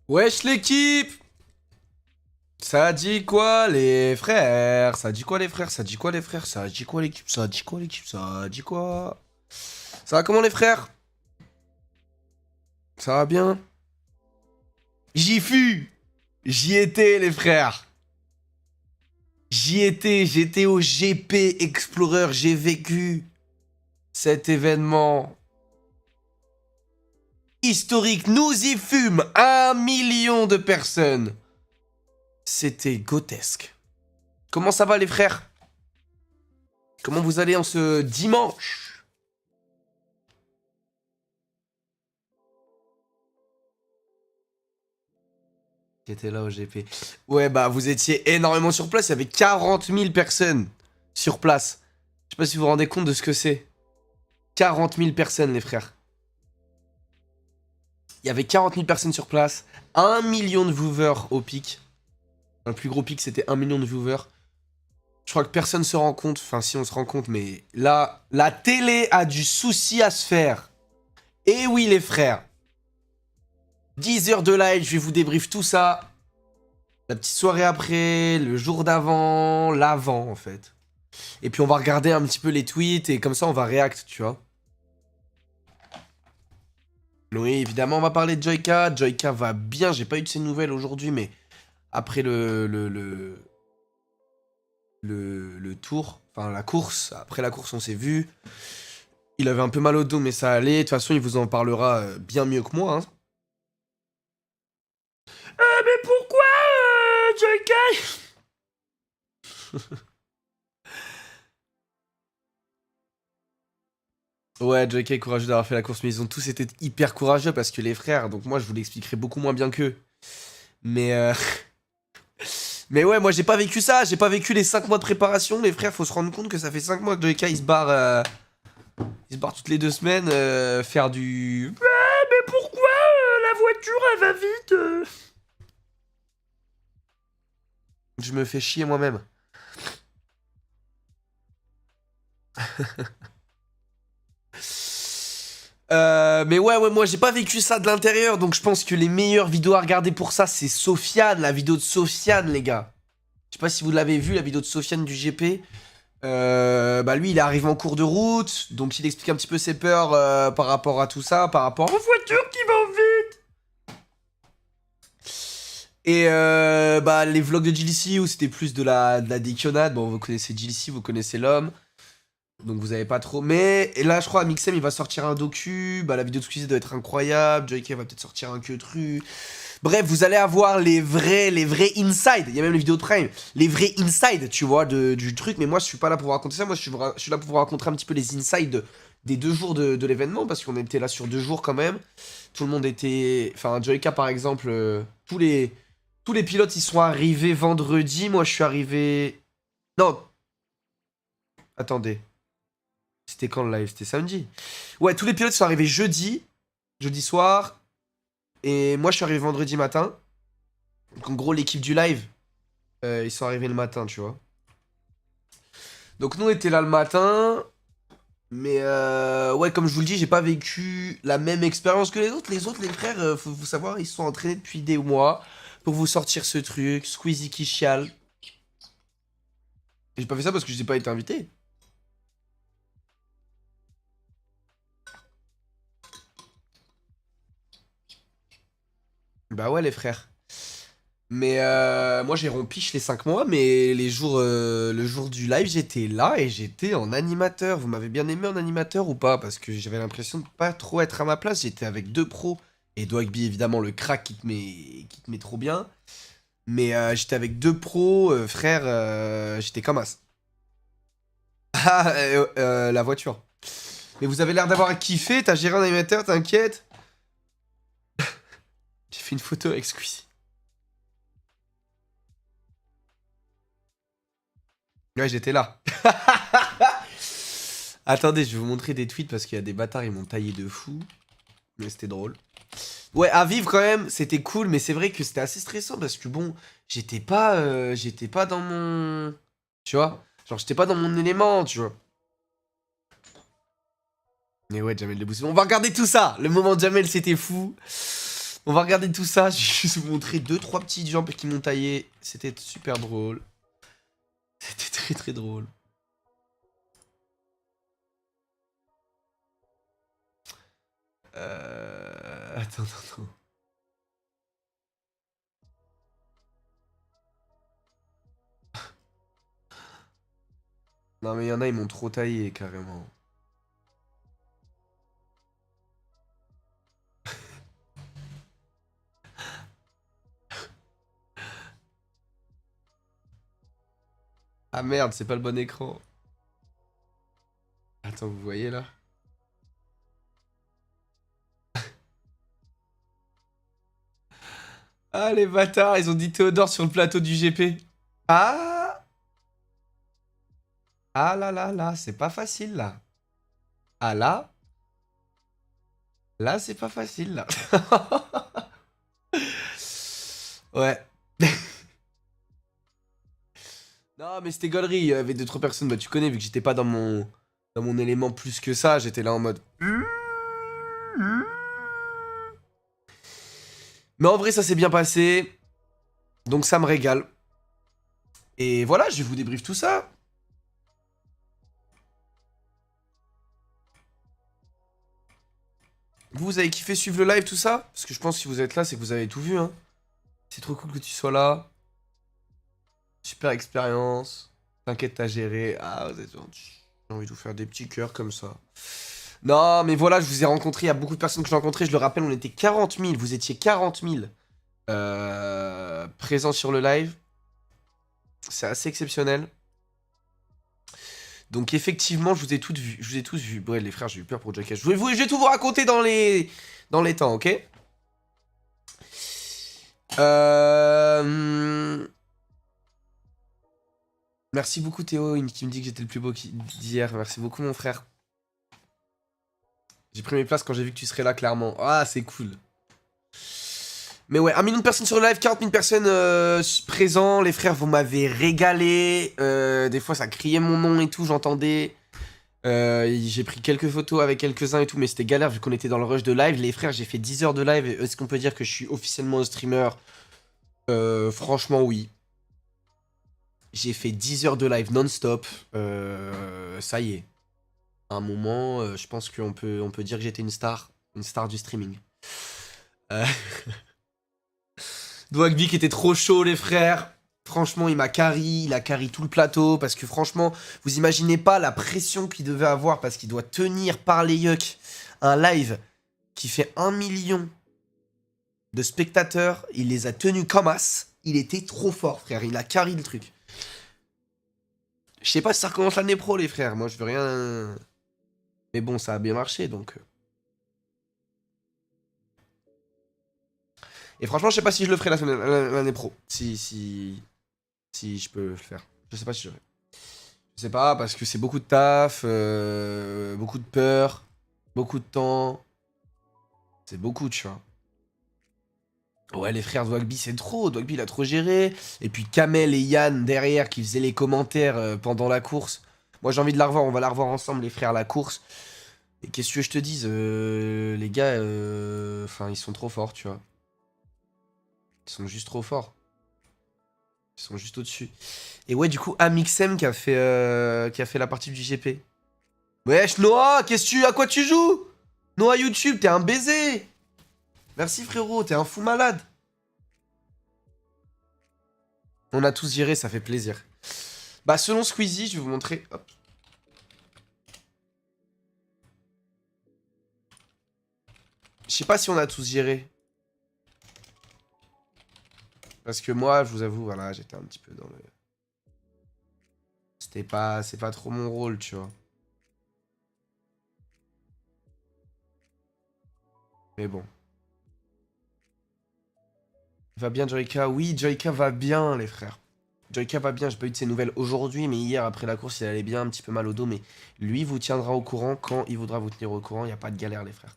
Wesh l'équipe! Ça dit quoi les frères? Ça dit quoi les frères? Ça dit quoi les frères? Ça dit quoi l'équipe? Ça dit quoi l'équipe? Ça dit quoi? Ça va comment les frères? Ça va bien? J'y fus! J'y étais les frères! J'y étais, j'étais au GP Explorer, j'ai vécu cet événement historique. Nous y fûmes 1 million de personnes. C'était grotesque. Comment ça va les frères? Comment vous allez en ce dimanche? J'étais là au GP. Ouais, bah vous étiez énormément sur place. Il y avait 40 000 personnes sur place. Je sais pas si vous vous rendez compte de ce que c'est. 40 000 personnes, les frères. Il y avait 40 000 personnes sur place. 1 million de viewers au pic. Le plus gros pic, c'était 1 million de viewers. Je crois que personne se rend compte. Enfin, si on se rend compte, mais là, la télé a du souci à se faire. Et oui, les frères. 10 heures de live, je vais vous débrief tout ça. La petite soirée après, le jour d'avant, l'avant en fait. Et puis on va regarder un petit peu les tweets et comme ça on va react, tu vois. Oui, évidemment on va parler de Joyka. Joyka va bien, j'ai pas eu de ses nouvelles aujourd'hui, mais après le tour, enfin la course, après la course on s'est vu. Il avait un peu mal au dos mais ça allait, de toute façon il vous en parlera bien mieux que moi. Hein. Mais pourquoi Joyka? Ouais, JK est courageux d'avoir fait la course, mais ils ont tous été hyper courageux parce que les frères, donc moi je vous l'expliquerai beaucoup moins bien qu'eux. Mais mais ouais, moi j'ai pas vécu ça, j'ai pas vécu les 5 mois de préparation, les frères, faut se rendre compte que ça fait 5 mois que JK il se barre toutes les 2 semaines faire du... Ah, mais pourquoi la voiture elle va vite Je me fais chier moi-même. Mais ouais, moi j'ai pas vécu ça de l'intérieur, donc je pense que les meilleures vidéos à regarder pour ça, c'est Sofiane, la vidéo de Sofiane, les gars. Je sais pas si vous l'avez vu, la vidéo de Sofiane du GP. Bah lui, il est arrivé en cours de route, donc il explique un petit peu ses peurs par rapport à tout ça, par rapport aux voitures qui vont vite. Et bah les vlogs de GLC où c'était plus de la déconnade. Bon, vous connaissez GLC, vous connaissez l'homme. Donc vous avez pas trop. Mais et là, je crois, Mixem, il va sortir un docu. Bah la vidéo de Squeezie doit être incroyable. Joyka va peut-être sortir un queutru. Bref, vous allez avoir les vrais inside. Il y a même les vidéos de Prime. Les vrais inside, tu vois, du truc. Mais moi, je suis pas là pour vous raconter ça. Moi, je suis là pour vous raconter un petit peu les insides des 2 jours de l'événement. Parce qu'on était là sur 2 jours quand même. Tout le monde était... Enfin, Joyka, par exemple, tous les pilotes, ils sont arrivés vendredi. Moi, je suis arrivé... Non. Attendez. C'était quand le live? C'était samedi. Ouais, tous les pilotes sont arrivés jeudi soir. Et moi, je suis arrivé vendredi matin. Donc, en gros, l'équipe du live, ils sont arrivés le matin, tu vois. Donc, nous, on était là le matin. Mais, ouais, comme je vous le dis, j'ai pas vécu la même expérience que les autres. Les autres, les frères, faut vous savoir, ils se sont entraînés depuis des mois pour vous sortir ce truc. Squeezie qui chiale. Et j'ai pas fait ça parce que je n'ai pas été invité. Bah ouais, les frères. Mais moi j'ai rompiche les 5 mois, mais le jour du live j'étais là et j'étais en animateur. Vous m'avez bien aimé en animateur ou pas? Parce que j'avais l'impression de pas trop être à ma place. J'étais avec 2 pros. Et Dwagby évidemment le crack qui te met trop bien. Mais j'étais avec 2 pros, frère, j'étais comme as. Ah, la voiture. Mais vous avez l'air d'avoir kiffé, t'as géré un animateur, t'inquiète. J'ai fait une photo avec Squeezie. Ouais, j'étais là. Attendez, je vais vous montrer des tweets parce qu'il y a des bâtards, ils m'ont taillé de fou. Mais c'était drôle. Ouais, à vivre quand même, c'était cool, mais c'est vrai que c'était assez stressant parce que bon, j'étais pas dans mon... Tu vois? Genre, j'étais pas dans mon élément, tu vois. Mais ouais, Jamel Debbouze. On va regarder tout ça. Le moment de Jamel, c'était fou. On va regarder tout ça. Je vais juste vous montrer 2-3 petites jambes qui m'ont taillé. C'était super drôle. C'était très très drôle. Attends. Non mais il y en a, ils m'ont trop taillé carrément. Ah merde, c'est pas le bon écran. Attends, vous voyez là? Ah les bâtards, ils ont dit Théodore sur le plateau du GP. Ah! Ah là, c'est pas facile là. Ah là? Là, c'est pas facile là. Ouais. Non, mais c'était gaulerie. Il y avait d'autres personnes. Bah, tu connais, vu que j'étais pas dans mon élément plus que ça, j'étais là en mode. Mais en vrai, ça s'est bien passé. Donc, ça me régale. Et voilà, je vous débriefe tout ça. Vous avez kiffé suivre le live, tout ça? Parce que je pense que si vous êtes là, c'est que vous avez tout vu, hein. C'est trop cool que tu sois là. Super expérience. T'inquiète, t'as géré. Ah, vous êtes gentil. J'ai envie de vous faire des petits cœurs comme ça. Non, mais voilà, je vous ai rencontré. Il y a beaucoup de personnes que j'ai rencontrées. Je le rappelle, on était 40 000. Vous étiez 40 000 présents sur le live. C'est assez exceptionnel. Donc, effectivement, je vous ai toutes vues. Je vous ai tous vus. Ouais, les frères, j'ai eu peur pour Jackass. Je vais tout vous raconter dans les temps, ok? Merci beaucoup, Théo, qui me dit que j'étais le plus beau d'hier. Merci beaucoup, mon frère. J'ai pris mes places quand j'ai vu que tu serais là, clairement. Ah, c'est cool. Mais ouais, 1 million de personnes sur le live, 40 000 personnes présents. Les frères, vous m'avez régalé. Des fois, ça criait mon nom et tout, j'entendais. J'ai pris quelques photos avec quelques-uns et tout, mais c'était galère vu qu'on était dans le rush de live. Les frères, j'ai fait 10 heures de live. Est-ce qu'on peut dire que je suis officiellement un streamer? Franchement, oui. J'ai fait 10 heures de live non-stop. Ça y est. À un moment, je pense qu'on peut dire que j'étais une star du streaming. Dwagby qui était trop chaud, les frères. Franchement, il a carry tout le plateau. Parce que franchement, vous imaginez pas la pression qu'il devait avoir. Parce qu'il doit tenir par les yucks un live qui fait 1 million de spectateurs. Il les a tenus comme as. Il était trop fort, frère. Il a carry le truc. Je sais pas si ça recommence l'année pro, les frères. Moi, je veux rien. Mais bon, ça a bien marché, donc. Et franchement, je sais pas si je le ferai l'année pro. Si je peux le faire. Je sais pas si je le ferai. Je sais pas, parce que c'est beaucoup de taf, beaucoup de peur, beaucoup de temps. C'est beaucoup, tu vois. Ouais, les frères Dwagby, c'est trop. Dwagby, il a trop géré. Et puis Kamel et Yann derrière qui faisaient les commentaires pendant la course. Moi, j'ai envie de la revoir. On va la revoir ensemble, les frères, la course. Et qu'est-ce que je te dise, les gars, enfin, ils sont trop forts, tu vois. Ils sont juste trop forts. Ils sont juste au-dessus. Et ouais, du coup, Amixem qui a fait la partie du GP. Wesh, Noah, à quoi tu joues? Noah YouTube, t'es un baiser. Merci frérot, t'es un fou malade. On a tous géré, ça fait plaisir. Bah, selon Squeezie, je vais vous montrer. Hop. Je sais pas si on a tous géré. Parce que moi, je vous avoue, voilà, j'étais un petit peu dans le... C'est pas trop mon rôle, tu vois. Mais bon. Va bien, Joyka? Oui, Joyka va bien, les frères. Joyka va bien, j'ai pas eu de ses nouvelles aujourd'hui, mais hier, après la course, il allait bien, un petit peu mal au dos, mais lui vous tiendra au courant quand il voudra vous tenir au courant, il n'y a pas de galère, les frères.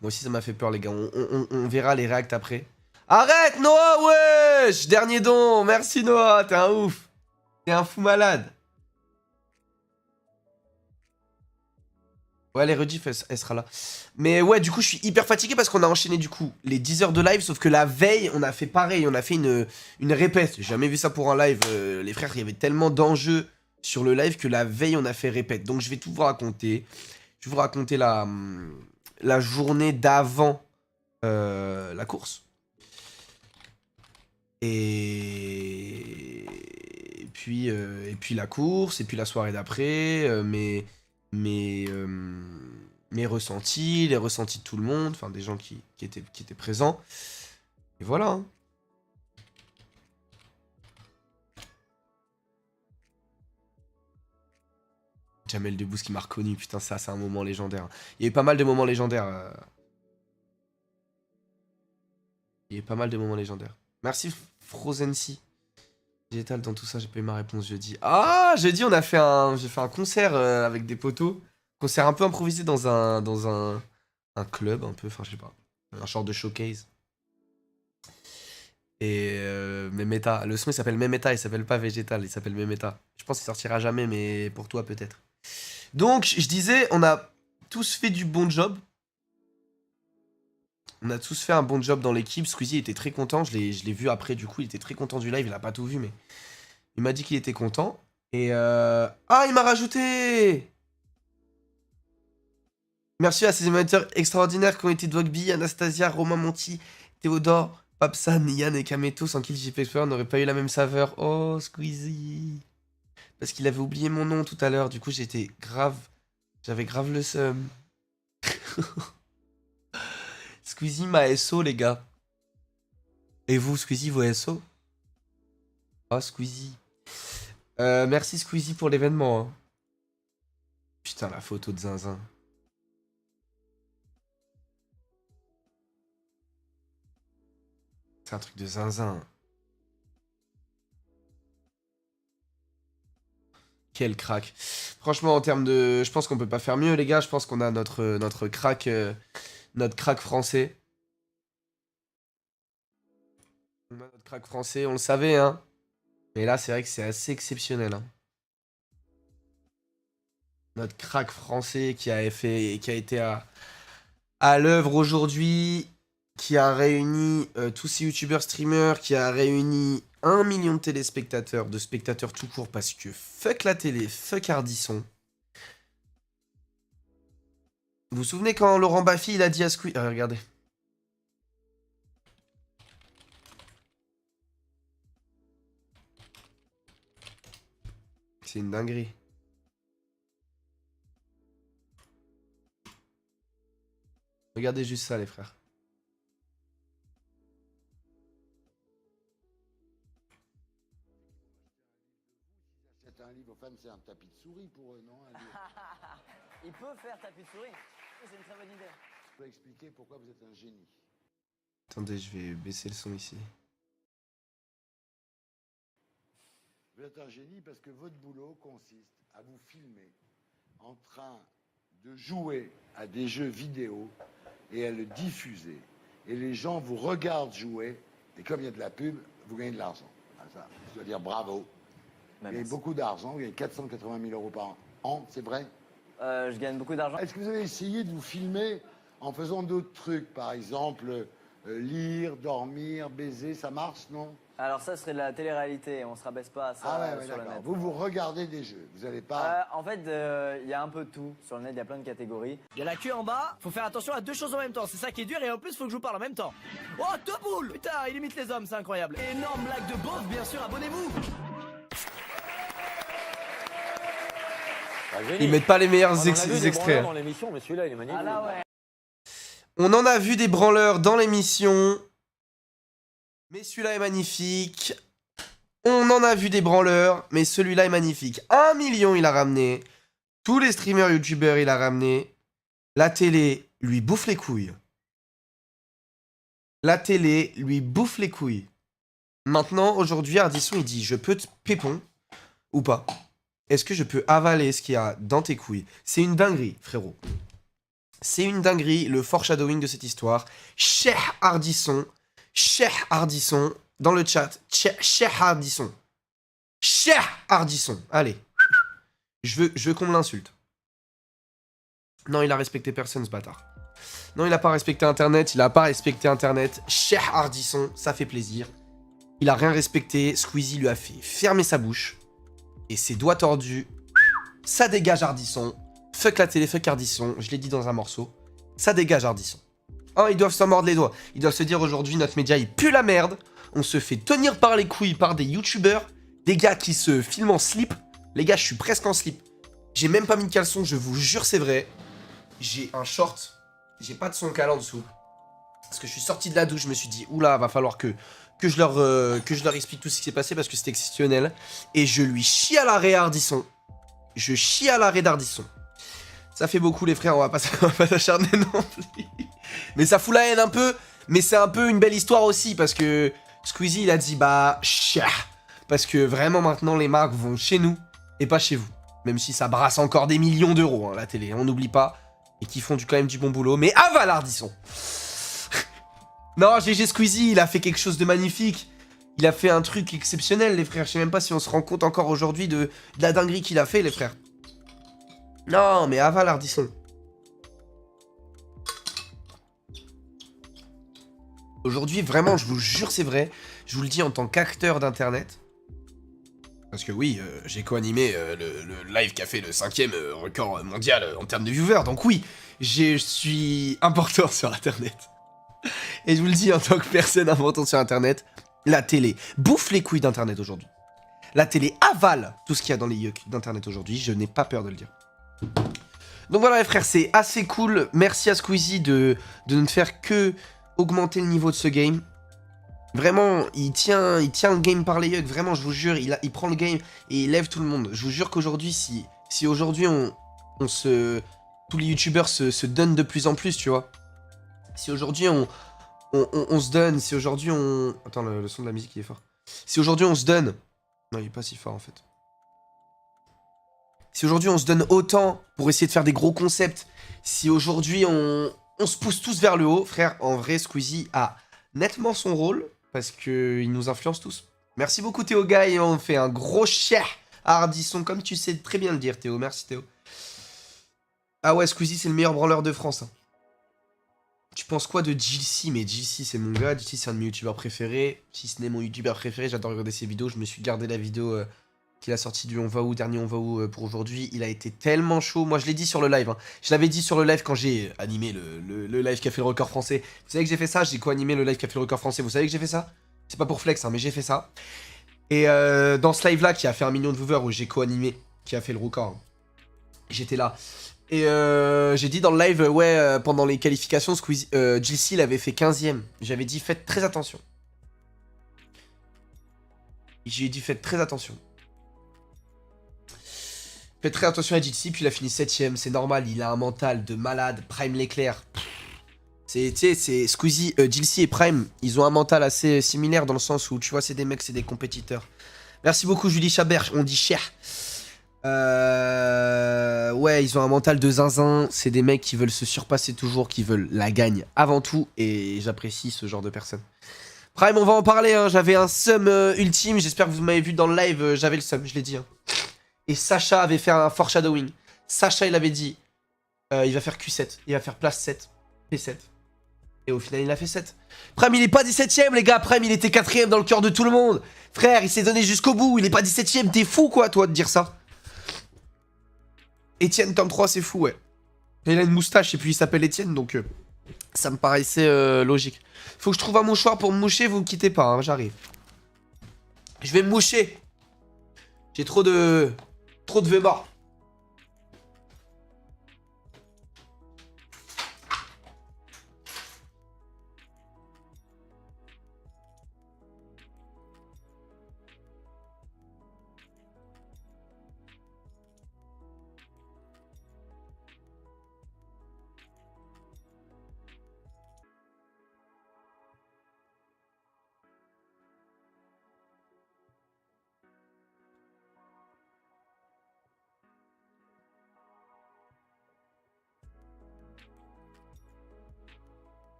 Moi aussi, ça m'a fait peur, les gars. On verra les réacts après. Arrête, Noah, wesh! Dernier don, merci, Noah, t'es un ouf. T'es un fou malade. Ouais, les rediff, elle sera là. Mais ouais, du coup, je suis hyper fatigué parce qu'on a enchaîné du coup les 10 heures de live, sauf que la veille, on a fait pareil, on a fait une répète. J'ai jamais vu ça pour un live, les frères, il y avait tellement d'enjeux sur le live que la veille, on a fait répète. Donc je vais tout vous raconter. Je vais vous raconter la journée d'avant la course. Et puis la course, et puis la soirée d'après, mes, euh, mes ressentis, les ressentis de tout le monde, enfin des gens qui étaient présents. Et voilà. Hein. Jamel Debbouze qui m'a reconnu, putain, ça c'est un moment légendaire. Il y a eu pas mal de moments légendaires. Il y a eu pas mal de moments légendaires. Merci Frozency. Digital dans tout ça, j'ai pas eu ma réponse jeudi. Ah, jeudi, j'ai fait un concert avec des potos. Concert un peu improvisé dans un club, un peu, enfin, je sais pas. Un genre de showcase. Et Memeta, le son il s'appelle Memeta, il s'appelle pas Végétal, il s'appelle Memeta. Je pense qu'il sortira jamais, mais pour toi peut-être. Donc, je disais, on a tous fait du bon job. On a tous fait un bon job dans l'équipe. Squeezie était très content, je l'ai vu après, du coup, il était très content du live, il a pas tout vu, mais... Il m'a dit qu'il était content. Et ah, il m'a rajouté. Merci à ces amateurs extraordinaires qui ont été Dwagby, Anastasia, Romain Monti, Théodore, Papsan, Yann et Kameto, sans qui le JP Explorer n'aurait pas eu la même saveur. Oh, Squeezie. Parce qu'il avait oublié mon nom tout à l'heure, du coup j'étais grave... J'avais grave le seum. Squeezie m'a SO, les gars. Et vous, Squeezie, vos SO? Oh, Squeezie. Merci Squeezie pour l'événement. Hein. Putain, la photo de Zinzin. C'est un truc de zinzin. Quel crack. Franchement, en termes de... Je pense qu'on peut pas faire mieux, les gars. Je pense qu'on a notre crack français. On a notre crack français, on le savait, hein. Mais là, c'est vrai que c'est assez exceptionnel. Hein. Notre crack français qui a été à l'œuvre aujourd'hui, qui a réuni tous ces youtubeurs streamers, qui a réuni 1 million de téléspectateurs, de spectateurs tout court, parce que fuck la télé, fuck Ardisson. Vous vous souvenez quand Laurent Baffy, il a dit à Squeezie... regardez. C'est une dinguerie. Regardez juste ça, les frères. Un livre aux femmes, c'est un tapis de souris pour eux, non? Il peut faire tapis de souris. C'est une très bonne idée. Je peux expliquer pourquoi vous êtes un génie. Attendez, je vais baisser le son ici. Vous êtes un génie parce que votre boulot consiste à vous filmer en train de jouer à des jeux vidéo et à le diffuser. Et les gens vous regardent jouer, et comme il y a de la pub, vous gagnez de l'argent. Ah, ça, je dois dire bravo. Vous gagnez beaucoup d'argent, vous gagnez 480 000 euros par an, c'est vrai? Je gagne beaucoup d'argent. Est-ce que vous avez essayé de vous filmer en faisant d'autres trucs, par exemple lire, dormir, baiser, ça marche, non? Alors ça serait de la télé-réalité, on se rabaisse pas à ça Ah ouais, sur le d'accord. net. Vous regardez des jeux, vous n'avez pas... En fait, il y a un peu de tout. Sur le net, il y a plein de catégories. Il y a la queue en bas, faut faire attention à deux choses en même temps, c'est ça qui est dur et en plus faut que je vous parle en même temps. Oh, deux boules! Putain, il imite les hommes, c'est incroyable. Énorme blague de beauf, bien sûr, abonnez-vous! Ils mettent pas les meilleurs On en a vu des extraits. branleurs dans l'émission, mais celui-là, il est magnifique. Ah là ouais. On en a vu des branleurs dans l'émission. Mais celui-là est magnifique. On en a vu des branleurs, mais celui-là est magnifique. 1 million, il a ramené. Tous les streamers youtubeurs, il a ramené. La télé lui bouffe les couilles. La télé lui bouffe les couilles. Maintenant, aujourd'hui, Ardisson, il dit, je peux te pépon ou pas? Est-ce que je peux avaler ce qu'il y a dans tes couilles? C'est une dinguerie, frérot. C'est une dinguerie, le foreshadowing de cette histoire. Cheikh Ardisson, dans le chat. Cheikh Ardisson. Cheikh Ardisson. Allez. Je veux qu'on me l'insulte. Non, il a respecté personne, ce bâtard. Non, il a pas respecté Internet, il a pas respecté Internet. Cher Hardisson, ça fait plaisir. Il a rien respecté, Squeezie lui a fait fermer sa bouche. Et ses doigts tordus, ça dégage Hardisson. Fuck la télé, fuck Hardisson, je l'ai dit dans un morceau. Ça dégage Hardisson. Oh, ils doivent s'en mordre les doigts. Ils doivent se dire aujourd'hui, notre média, il pue la merde. On se fait tenir par les couilles par des youtubeurs. Des gars qui se filment en slip. Les gars, je suis presque en slip. J'ai même pas mis de caleçon, je vous jure, c'est vrai. J'ai un short. J'ai pas de son cale en dessous. Parce que je suis sorti de la douche, je me suis dit, oula, va falloir que je leur explique tout ce qui s'est passé parce que c'était exceptionnel. Et je lui chie à l'arrêt Hardisson. Je chie à l'arrêt d'Hardisson. Ça fait beaucoup les frères, on va pas s'acharner non plus. Mais ça fout la haine un peu. Mais c'est un peu une belle histoire aussi parce que Squeezie il a dit bah chia. Parce que vraiment maintenant les marques vont chez nous et pas chez vous. Même si ça brasse encore des millions d'euros, hein, la télé, on n'oublie pas. Et qui font quand même du bon boulot. Mais aval Hardisson. Non, GG Squeezie, il a fait quelque chose de magnifique. Il a fait un truc exceptionnel, les frères. Je sais même pas si on se rend compte encore aujourd'hui de la dinguerie qu'il a fait, les frères. Non, mais aval Hardisson. Aujourd'hui, vraiment, je vous jure, c'est vrai. Je vous le dis en tant qu'acteur d'internet. Parce que oui, j'ai co-animé le live qui a fait le 5e record mondial en termes de viewers. Donc oui, je suis important sur internet. Et je vous le dis en tant que personne importante sur internet, la télé bouffe les couilles d'internet aujourd'hui. La télé avale tout ce qu'il y a dans les yucks d'internet aujourd'hui, je n'ai pas peur de le dire. Donc voilà les frères, c'est assez cool. Merci à Squeezie de ne faire que augmenter le niveau de ce game. Vraiment, il tient le game par les yucks, vraiment je vous jure, il prend le game et il lève tout le monde. Je vous jure qu'aujourd'hui, si aujourd'hui tous les youtubeurs se donnent de plus en plus, tu vois. Si aujourd'hui on se donne, si aujourd'hui on... Attends, le son de la musique il est fort. Si aujourd'hui on se donne... Non, il est pas si fort en fait. Si aujourd'hui on se donne autant pour essayer de faire des gros concepts, si aujourd'hui on se pousse tous vers le haut, frère, en vrai Squeezie a nettement son rôle parce qu'il nous influence tous. Merci beaucoup Théo Guy, on fait un gros cher à Hardisson, comme tu sais très bien le dire Théo, merci Théo. Ah ouais, Squeezie c'est le meilleur branleur de France. Hein. Tu penses quoi de Jilcy? Mais Jilcy c'est mon gars, Jilcy c'est un de mes youtubeurs préférés. Si ce n'est mon youtubeur préféré, j'adore regarder ses vidéos. Je me suis gardé la vidéo qu'il a sortie du On va où, dernier On va où pour aujourd'hui. Il a été tellement chaud. Moi je l'ai dit sur le live. Hein. Je l'avais dit sur le live quand j'ai animé le live qui a fait le record français. Vous savez que j'ai fait ça? J'ai co-animé le live qui a fait le record français. Vous savez que j'ai fait ça? C'est pas pour flex, hein, mais j'ai fait ça. Et dans ce live là qui a fait 1 million de viewers où j'ai co-animé, qui a fait le record, hein, j'étais là. Et j'ai dit dans le live, ouais, pendant les qualifications, Jilcy il avait fait 15ème. J'avais dit, faites très attention. J'ai dit, faites très attention. Faites très attention à Jilcy, puis il a fini 7ème. C'est normal, il a un mental de malade. Prime l'éclair. Tu sais, c'est Squeezie, Jilcy et Prime, ils ont un mental assez similaire dans le sens où, tu vois, c'est des mecs, c'est des compétiteurs. Merci beaucoup, Julie Chabert, on dit cher. Ouais, ils ont un mental de zinzin. C'est des mecs qui veulent se surpasser toujours, qui veulent la gagne avant tout. Et j'apprécie ce genre de personnes. Prime, on va en parler. Hein. J'avais un sum ultime. J'espère que vous m'avez vu dans le live. J'avais le sum, je l'ai dit. Hein. Et Sacha avait fait un foreshadowing. Sacha, il avait dit il va faire Q7. Il va faire place 7. P7. Et au final, il a fait 7. Prime, il est pas 17ème, les gars. Prime, il était 4ème dans le cœur de tout le monde. Frère, il s'est donné jusqu'au bout. Il est pas 17ème. T'es fou, quoi, toi, de dire ça. Etienne tome 3 c'est fou, ouais. Il a une moustache et puis il s'appelle Etienne, donc ça me paraissait logique. Faut que je trouve un mouchoir pour me moucher, vous me quittez pas, hein, j'arrive. Je vais me moucher. J'ai trop de vœux morts.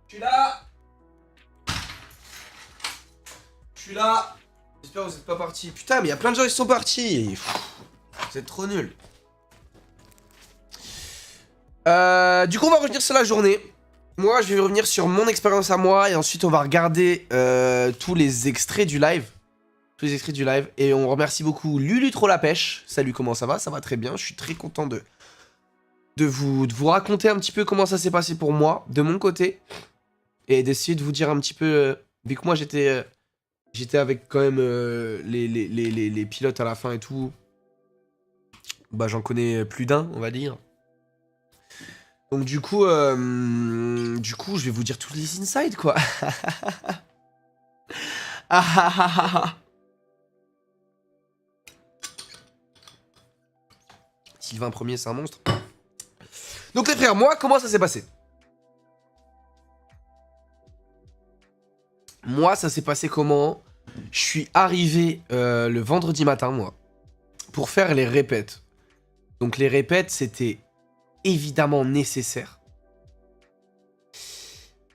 Je suis là. Je suis là. J'espère que vous êtes pas partis. Putain, mais il y a plein de gens qui sont partis. Pff, vous êtes trop nuls. Du coup, on va revenir sur la journée. Moi, je vais revenir sur mon expérience à moi. Et ensuite, on va regarder tous les extraits du live. Tous les extraits du live. Et on remercie beaucoup Lulu Trop la Pêche. Salut, comment ça va? Ça va très bien. Je suis très content de vous raconter un petit peu comment ça s'est passé pour moi, de mon côté. Et d'essayer de vous dire un petit peu... vu que moi, j'étais avec quand même les pilotes à la fin et tout. Bah, j'en connais plus d'un, on va dire. Donc du coup, je vais vous dire tous les insides, quoi. Sylvain Premier, c'est un monstre. Donc les frères, moi, comment ça s'est passé? Moi, ça s'est passé comment? Je suis arrivé le vendredi matin, moi, pour faire les répètes. Donc les répètes, c'était évidemment nécessaire.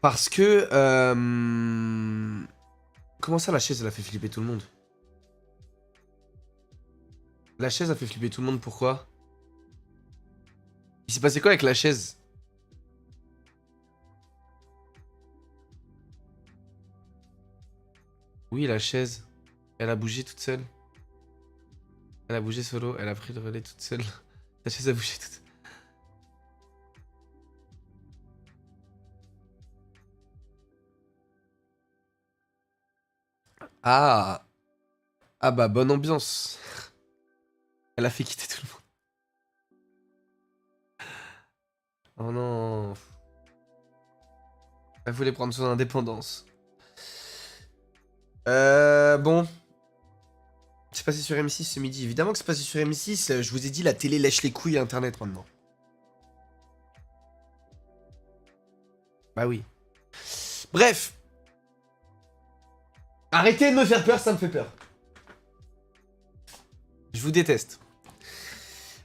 Parce que... Comment ça, la chaise, elle a fait flipper tout le monde? La chaise a fait flipper tout le monde, pourquoi? Il s'est passé quoi avec la chaise? Oui, la chaise. Elle a bougé toute seule. Elle a bougé solo. Elle a pris le relais toute seule. La chaise a bougé toute seule. Ah. Ah bah, bonne ambiance. Elle a fait quitter tout le monde. Oh non. Elle voulait prendre son indépendance. Bon. C'est passé sur M6 ce midi. Évidemment que c'est passé sur M6. Je vous ai dit, la télé lèche les couilles à Internet maintenant. Bah oui. Bref. Arrêtez de me faire peur, ça me fait peur. Je vous déteste.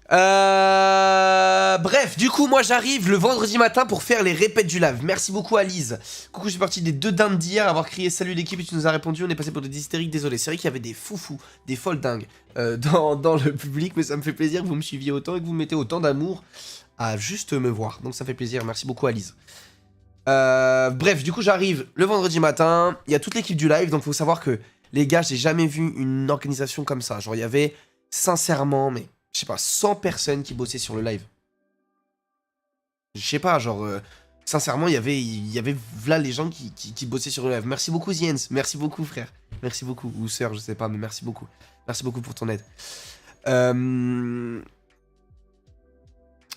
Bref, du coup, moi j'arrive le vendredi matin pour faire les répètes du live. Merci beaucoup, Alice. Coucou, je suis parti des 2 dindes d'hier, avoir crié salut l'équipe et tu nous as répondu. On est passé pour des hystériques, désolé. C'est vrai qu'il y avait des foufous, des folles dingues dans le public, mais ça me fait plaisir que vous me suiviez autant et que vous mettez autant d'amour à juste me voir. Donc ça fait plaisir. Merci beaucoup, Alice. Bref, du coup, j'arrive le vendredi matin. Il y a toute l'équipe du live, donc faut savoir que les gars, j'ai jamais vu une organisation comme ça. Genre, il y avait sincèrement, mais je sais pas, 100 personnes qui bossaient sur le live. Je sais pas, genre, sincèrement, il y avait là les gens qui bossaient sur le live. Merci beaucoup, Ziens. Merci beaucoup, frère. Merci beaucoup. Ou sœur, je sais pas, mais merci beaucoup. Merci beaucoup pour ton aide.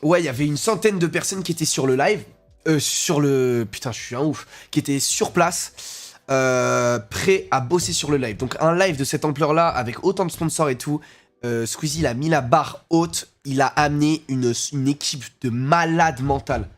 Ouais, il y avait une centaine de personnes qui étaient sur le live. Putain, je suis un ouf. Qui étaient sur place. Prêts à bosser sur le live. Donc, un live de cette ampleur-là, avec autant de sponsors et tout. Squeezie, il a mis la barre haute. Il a amené une équipe de malades mentales.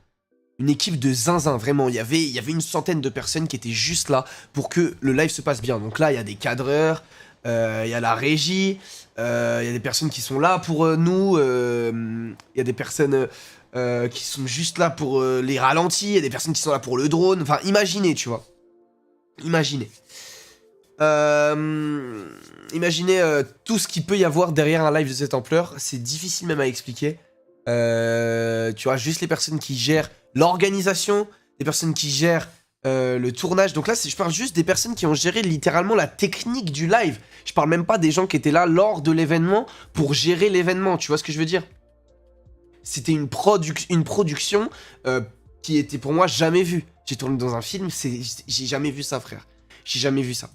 Une équipe de zinzin, vraiment. Il y avait une centaine de personnes qui étaient juste là pour que le live se passe bien. Donc là, il y a des cadreurs, il y a la régie, il y a des personnes qui sont là pour nous, il y a des personnes qui sont juste là pour les ralentis, il y a des personnes qui sont là pour le drone. Enfin, imaginez, tu vois. Imaginez. Imaginez tout ce qu'il peut y avoir derrière un live de cette ampleur. C'est difficile même à expliquer. Tu vois, juste les personnes qui gèrent l'organisation, les personnes qui gèrent le tournage. Donc là, je parle juste des personnes qui ont géré littéralement la technique du live. Je parle même pas des gens qui étaient là lors de l'événement pour gérer l'événement. Tu vois ce que je veux dire? C'était une production qui était pour moi jamais vue. J'ai tourné dans un film, j'ai jamais vu ça, frère. J'ai jamais vu ça.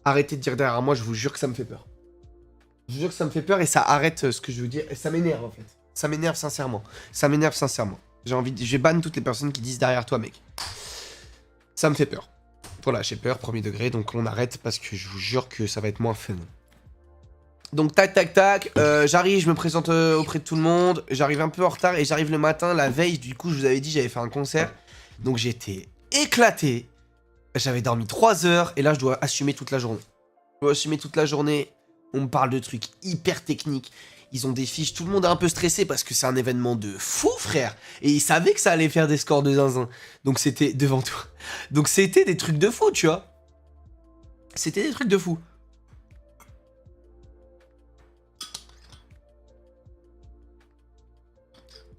Arrêtez de dire derrière moi, je vous jure que ça me fait peur. Je vous jure que ça me fait peur et ça arrête ce que je veux dire. Et ça m'énerve en fait. Ça m'énerve sincèrement. Ça m'énerve sincèrement. Je vais ban toutes les personnes qui disent derrière toi, mec. Ça me fait peur. Voilà, j'ai peur, premier degré, donc on arrête parce que je vous jure que ça va être moins fun. Donc tac tac tac, j'arrive, je me présente auprès de tout le monde. J'arrive un peu en retard et j'arrive le matin, la veille, du coup je vous avais dit j'avais fait un concert. Donc j'étais éclaté. J'avais dormi 3 heures et là je dois assumer toute la journée. Je dois assumer toute la journée. On me parle de trucs hyper techniques. Ils ont des fiches. Tout le monde est un peu stressé parce que c'est un événement de fou, frère. Et ils savaient que ça allait faire des scores de zinzin. Donc c'était devant toi. Donc c'était des trucs de fou, tu vois. C'était des trucs de fou.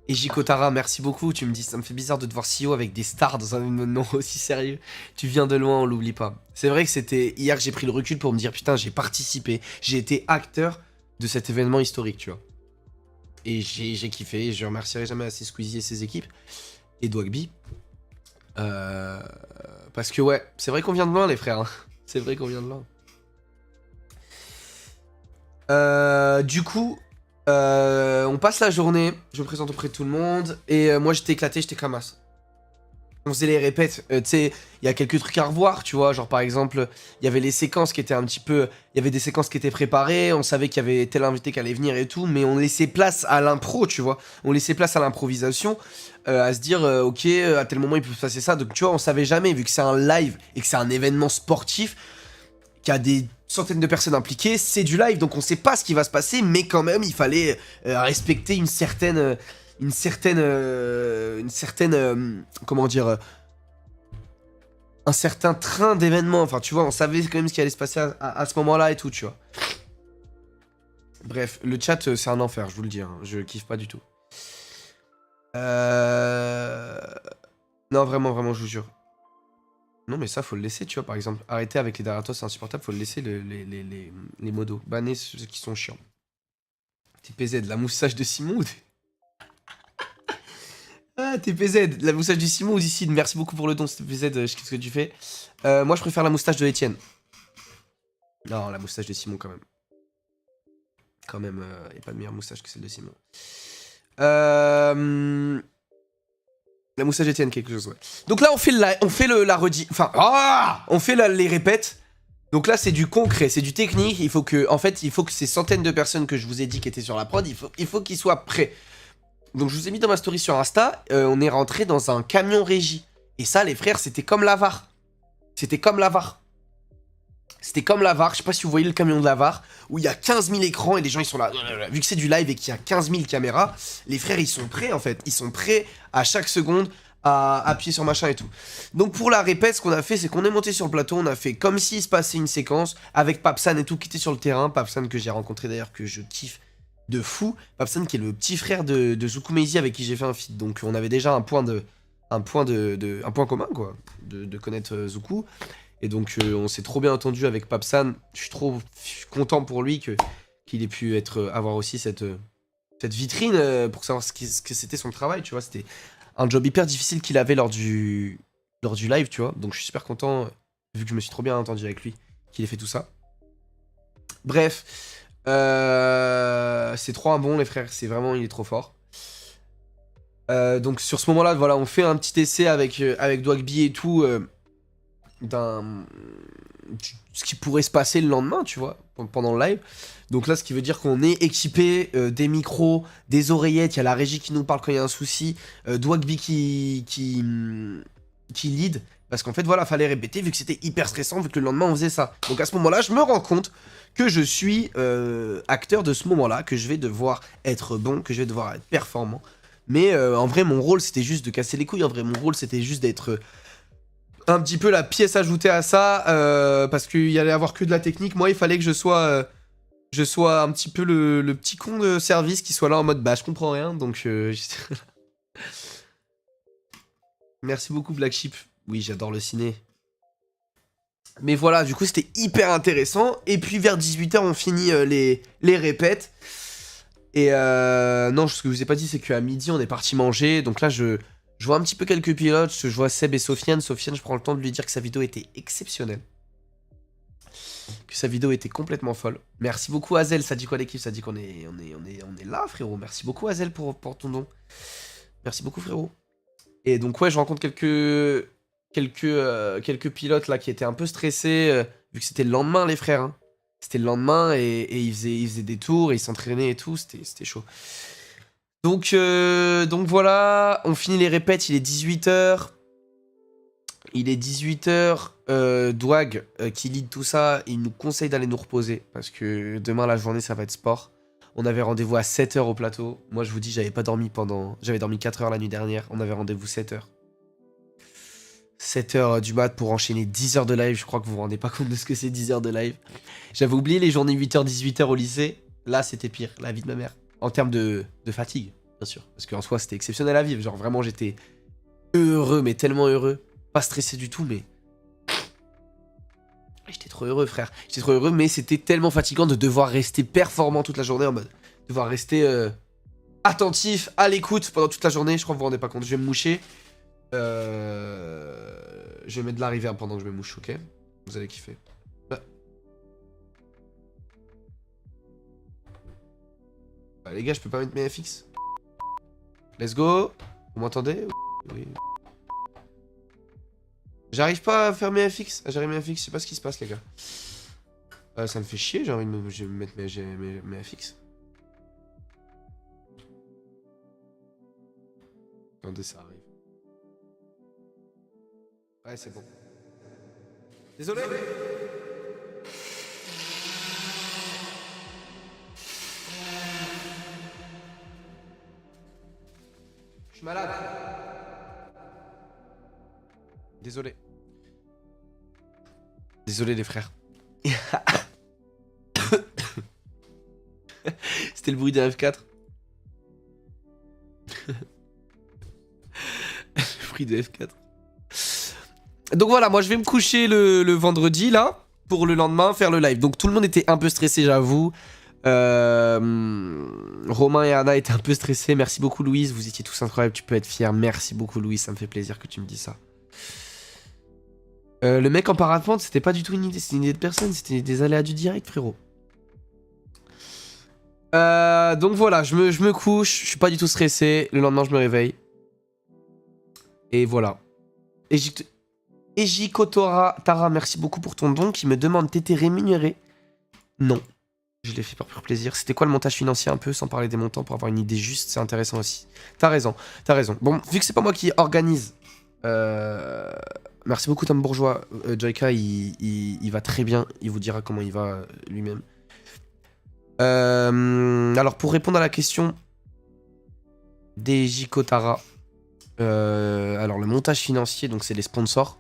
Et Jikotara, merci beaucoup. Tu me dis, ça me fait bizarre de te voir CEO avec des stars dans un événement aussi sérieux. Tu viens de loin, on l'oublie pas. C'est vrai que c'était hier que j'ai pris le recul pour me dire, putain, j'ai participé. J'ai été acteur de cet événement historique, tu vois. Et j'ai kiffé. Et je remercierai jamais assez Squeezie et ses équipes. Et Dwagby. Parce que ouais, c'est vrai qu'on vient de loin, les frères. Hein. C'est vrai qu'on vient de loin. Du coup... on passe la journée, je me présente auprès de tout le monde, et moi j'étais éclaté, j'étais comme as. On faisait les répètes, tu sais, il y a quelques trucs à revoir, tu vois, genre par exemple, il y avait les séquences qui étaient un petit peu... Il y avait des séquences qui étaient préparées, on savait qu'il y avait tel invité qui allait venir et tout, mais on laissait place à l'impro, tu vois. On laissait place à l'improvisation, à se dire, ok, à tel moment il peut se passer ça, donc tu vois, on savait jamais, vu que c'est un live et que c'est un événement sportif, qu'il y a des centaines de personnes impliquées, c'est du live, donc on sait pas ce qui va se passer, mais quand même, il fallait respecter une certaine, comment dire, un certain train d'événements. Enfin, tu vois, on savait quand même ce qui allait se passer à ce moment-là et tout, tu vois. Bref, le chat, c'est un enfer, je vous le dis, hein. Je kiffe pas du tout. Non, vraiment, vraiment, je vous jure. Non, mais ça, faut le laisser, tu vois, par exemple. Arrêter avec les Daratos, c'est insupportable, faut le laisser, les modos. Banner ceux qui sont chiants. TPZ, la moustache de Simon ou... Ah, TPZ, la moustache du Simon ou d'ici. Merci beaucoup pour le don, TPZ, je kiffe ce que tu fais. Moi, je préfère la moustache de Etienne. Non, la moustache de Simon, quand même. Quand même, il n'y a pas de meilleure moustache que celle de Simon. La moustache d'Etienne, quelque chose, ouais. Donc là, on fait la redit... Enfin, on fait les répètes. Donc là, c'est du concret, c'est du technique. Il faut que, en fait, il faut que ces centaines de personnes que je vous ai dit qui étaient sur la prod, il faut qu'ils soient prêts. Donc je vous ai mis dans ma story sur Insta, on est rentré dans un camion régie. Et ça, les frères, c'était comme la VAR. C'était comme la VAR. C'était comme la VAR, je sais pas si vous voyez le camion de la VAR, où il y a 15 000 écrans et les gens ils sont là. Vu que c'est du live et qu'il y a 15 000 caméras, les frères ils sont prêts en fait. Ils sont prêts à chaque seconde à appuyer sur machin et tout. Donc pour la répète, ce qu'on a fait, c'est qu'on est monté sur le plateau, on a fait comme s'il se passait une séquence avec Papsan et tout qui était sur le terrain. Papsan que j'ai rencontré d'ailleurs, que je kiffe de fou. Papsan qui est le petit frère de Zuku Meizi avec qui j'ai fait un feat. Donc on avait déjà un point commun quoi, de connaître Zuku. Et donc on s'est trop bien entendu avec Papsan. Je suis trop content pour lui qu'il ait pu avoir aussi cette vitrine pour savoir ce que c'était son travail, tu vois. C'était un job hyper difficile qu'il avait lors du live, tu vois. Donc je suis super content, vu que je me suis trop bien entendu avec lui, qu'il ait fait tout ça. Bref, c'est trop un bon, les frères. C'est vraiment, il est trop fort. Donc sur ce moment-là, voilà, on fait un petit essai avec Dwagby et tout... ce qui pourrait se passer le lendemain, tu vois, pendant le live. Donc là, ce qui veut dire qu'on est équipé des micros, des oreillettes, il y a la régie qui nous parle quand il y a un souci, Dwagby qui lead, parce qu'en fait, voilà, fallait répéter, vu que c'était hyper stressant, vu que le lendemain, on faisait ça. Donc à ce moment-là, je me rends compte que je suis acteur de ce moment-là, que je vais devoir être bon, que je vais devoir être performant. Mais en vrai, mon rôle, c'était juste de casser les couilles. En vrai, mon rôle, c'était juste d'être... un petit peu la pièce ajoutée à ça, parce qu'il y allait avoir que de la technique. Moi, il fallait que je sois un petit peu le petit con de service qui soit là en mode bah je comprends rien, donc merci beaucoup Black Sheep. Oui, j'adore le ciné. Mais voilà, du coup c'était hyper intéressant. Et puis vers 18 h on finit les répètes. Et non, ce que je vous ai pas dit, c'est qu'à midi on est parti manger. Donc là je vois un petit peu quelques pilotes, je vois Seb et Sofiane. Sofiane, je prends le temps de lui dire que sa vidéo était exceptionnelle. Que sa vidéo était complètement folle. Merci beaucoup Azel, ça dit quoi l'équipe? Ça dit qu'on est là frérot. Merci beaucoup Azel pour ton don. Merci beaucoup frérot. Et donc ouais, je rencontre quelques pilotes là qui étaient un peu stressés, vu que c'était le lendemain les frères. Hein. C'était le lendemain et ils faisaient des tours et ils s'entraînaient et tout, c'était chaud. Donc voilà, on finit les répètes, il est 18 h. Il est 18 h. Dwag, qui lead tout ça, il nous conseille d'aller nous reposer. Parce que demain, la journée, ça va être sport. On avait rendez-vous à 7 h au plateau. Moi, je vous dis, j'avais pas dormi j'avais dormi 4 h la nuit dernière. On avait rendez-vous 7 h. 7 h du mat pour enchaîner 10 h de live. Je crois que vous vous rendez pas compte de ce que c'est 10 h de live. J'avais oublié les journées 8 h, 18 h au lycée. Là, c'était pire, la vie de ma mère. En termes de fatigue, Bien sûr. Parce qu'en soi, c'était exceptionnel à vivre. Genre, vraiment, j'étais heureux, mais tellement heureux. Pas stressé du tout, mais... J'étais trop heureux, frère. J'étais trop heureux, mais c'était tellement fatigant de devoir rester performant toute la journée, en mode... Devoir rester attentif, à l'écoute pendant toute la journée. Je crois que vous vous rendez pas compte. Je vais me moucher. Je vais mettre de la reverb pendant que je me mouche, ok? Vous allez kiffer. Bah, les gars, je peux pas mettre mes FX. Let's go. Vous m'entendez? Oui. J'arrive pas à faire mes FX. À gérer mes FX. Je sais pas ce qui se passe, les gars. Ça me fait chier. J'ai envie de me mettre mes FX. Attendez, ça arrive. Ouais, c'est bon. Désolé. Je suis malade. Désolé. Désolé les frères. C'était le bruit d'un F4. Le bruit de F4. Donc voilà, moi je vais me coucher le vendredi là, pour le lendemain faire le live. Donc tout le monde était un peu stressé, j'avoue. Romain et Anna étaient un peu stressés. Merci beaucoup Louise, vous étiez tous incroyables, tu peux être fier. Merci beaucoup Louise, ça me fait plaisir que tu me dises ça. Le mec en parapente, c'était pas du tout une idée, c'était une idée de personne, c'était des aléas du direct, frérot. Donc voilà, je me couche, je suis pas du tout stressé. Le lendemain, je me réveille. Et voilà. Ejikotora, merci beaucoup pour ton don qui me demande t'étais rémunéré. Non. Je l'ai fait par pur plaisir. C'était quoi le montage financier un peu, sans parler des montants, pour avoir une idée juste, c'est intéressant aussi. T'as raison, t'as raison. Bon, vu que c'est pas moi qui organise... Merci beaucoup Tom Bourgeois. Joyka, il va très bien. Il vous dira comment il va lui-même. Alors, pour répondre à la question d'Ejikotara, alors le montage financier, donc c'est les sponsors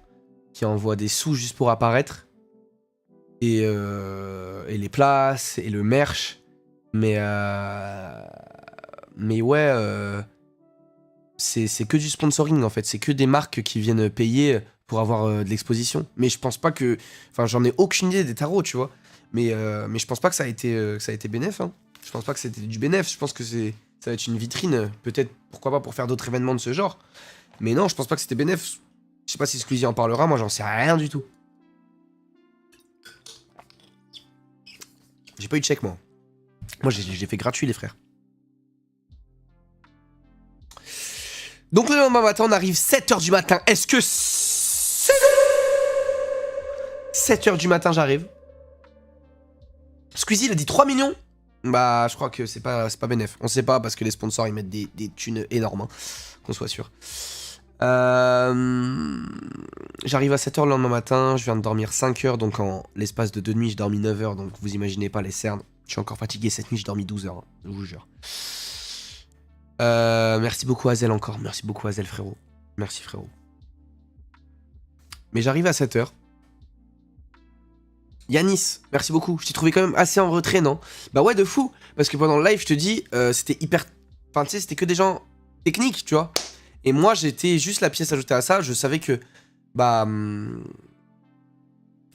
qui envoient des sous juste pour apparaître. Et les places, et le merch. Mais ouais, c'est que du sponsoring en fait. C'est que des marques qui viennent payer pour avoir de l'exposition. Mais je pense pas que... Enfin, j'en ai aucune idée des tarots, tu vois. Mais je pense pas que ça a été bénéf. Hein. Je pense pas que c'était du bénéf. Je pense que ça va être une vitrine. Peut-être, pourquoi pas, pour faire d'autres événements de ce genre. Mais non, je pense pas que c'était bénéf. Je sais pas si Squeezie en parlera. Moi, j'en sais rien du tout. J'ai pas eu de chèque, moi. Moi, j'ai fait gratuit, les frères. Donc, le lendemain matin, on arrive 7h du matin. Est-ce que c'est... 7h du matin, j'arrive. Squeezie, il a dit 3 millions. Bah, je crois que c'est pas bénef. On sait pas, parce que les sponsors, ils mettent des thunes énormes. Hein, qu'on soit sûr. J'arrive à 7h le lendemain matin, je viens de dormir 5 heures, donc en l'espace de 2 nuits, j'ai dormi 9 heures, donc vous imaginez pas les cernes. Je suis encore fatigué, cette nuit, j'ai dormi 12 heures, hein, je vous jure. Merci beaucoup Azel encore, merci beaucoup Azel frérot. Merci frérot. Mais j'arrive à 7h. Yanis, merci beaucoup, je t'ai trouvé quand même assez en retrait, non? Bah ouais, de fou, parce que pendant le live, je te dis, c'était hyper... Enfin, tu sais, c'était que des gens techniques, tu vois. Et moi, j'étais juste la pièce ajoutée à ça. Je savais que bah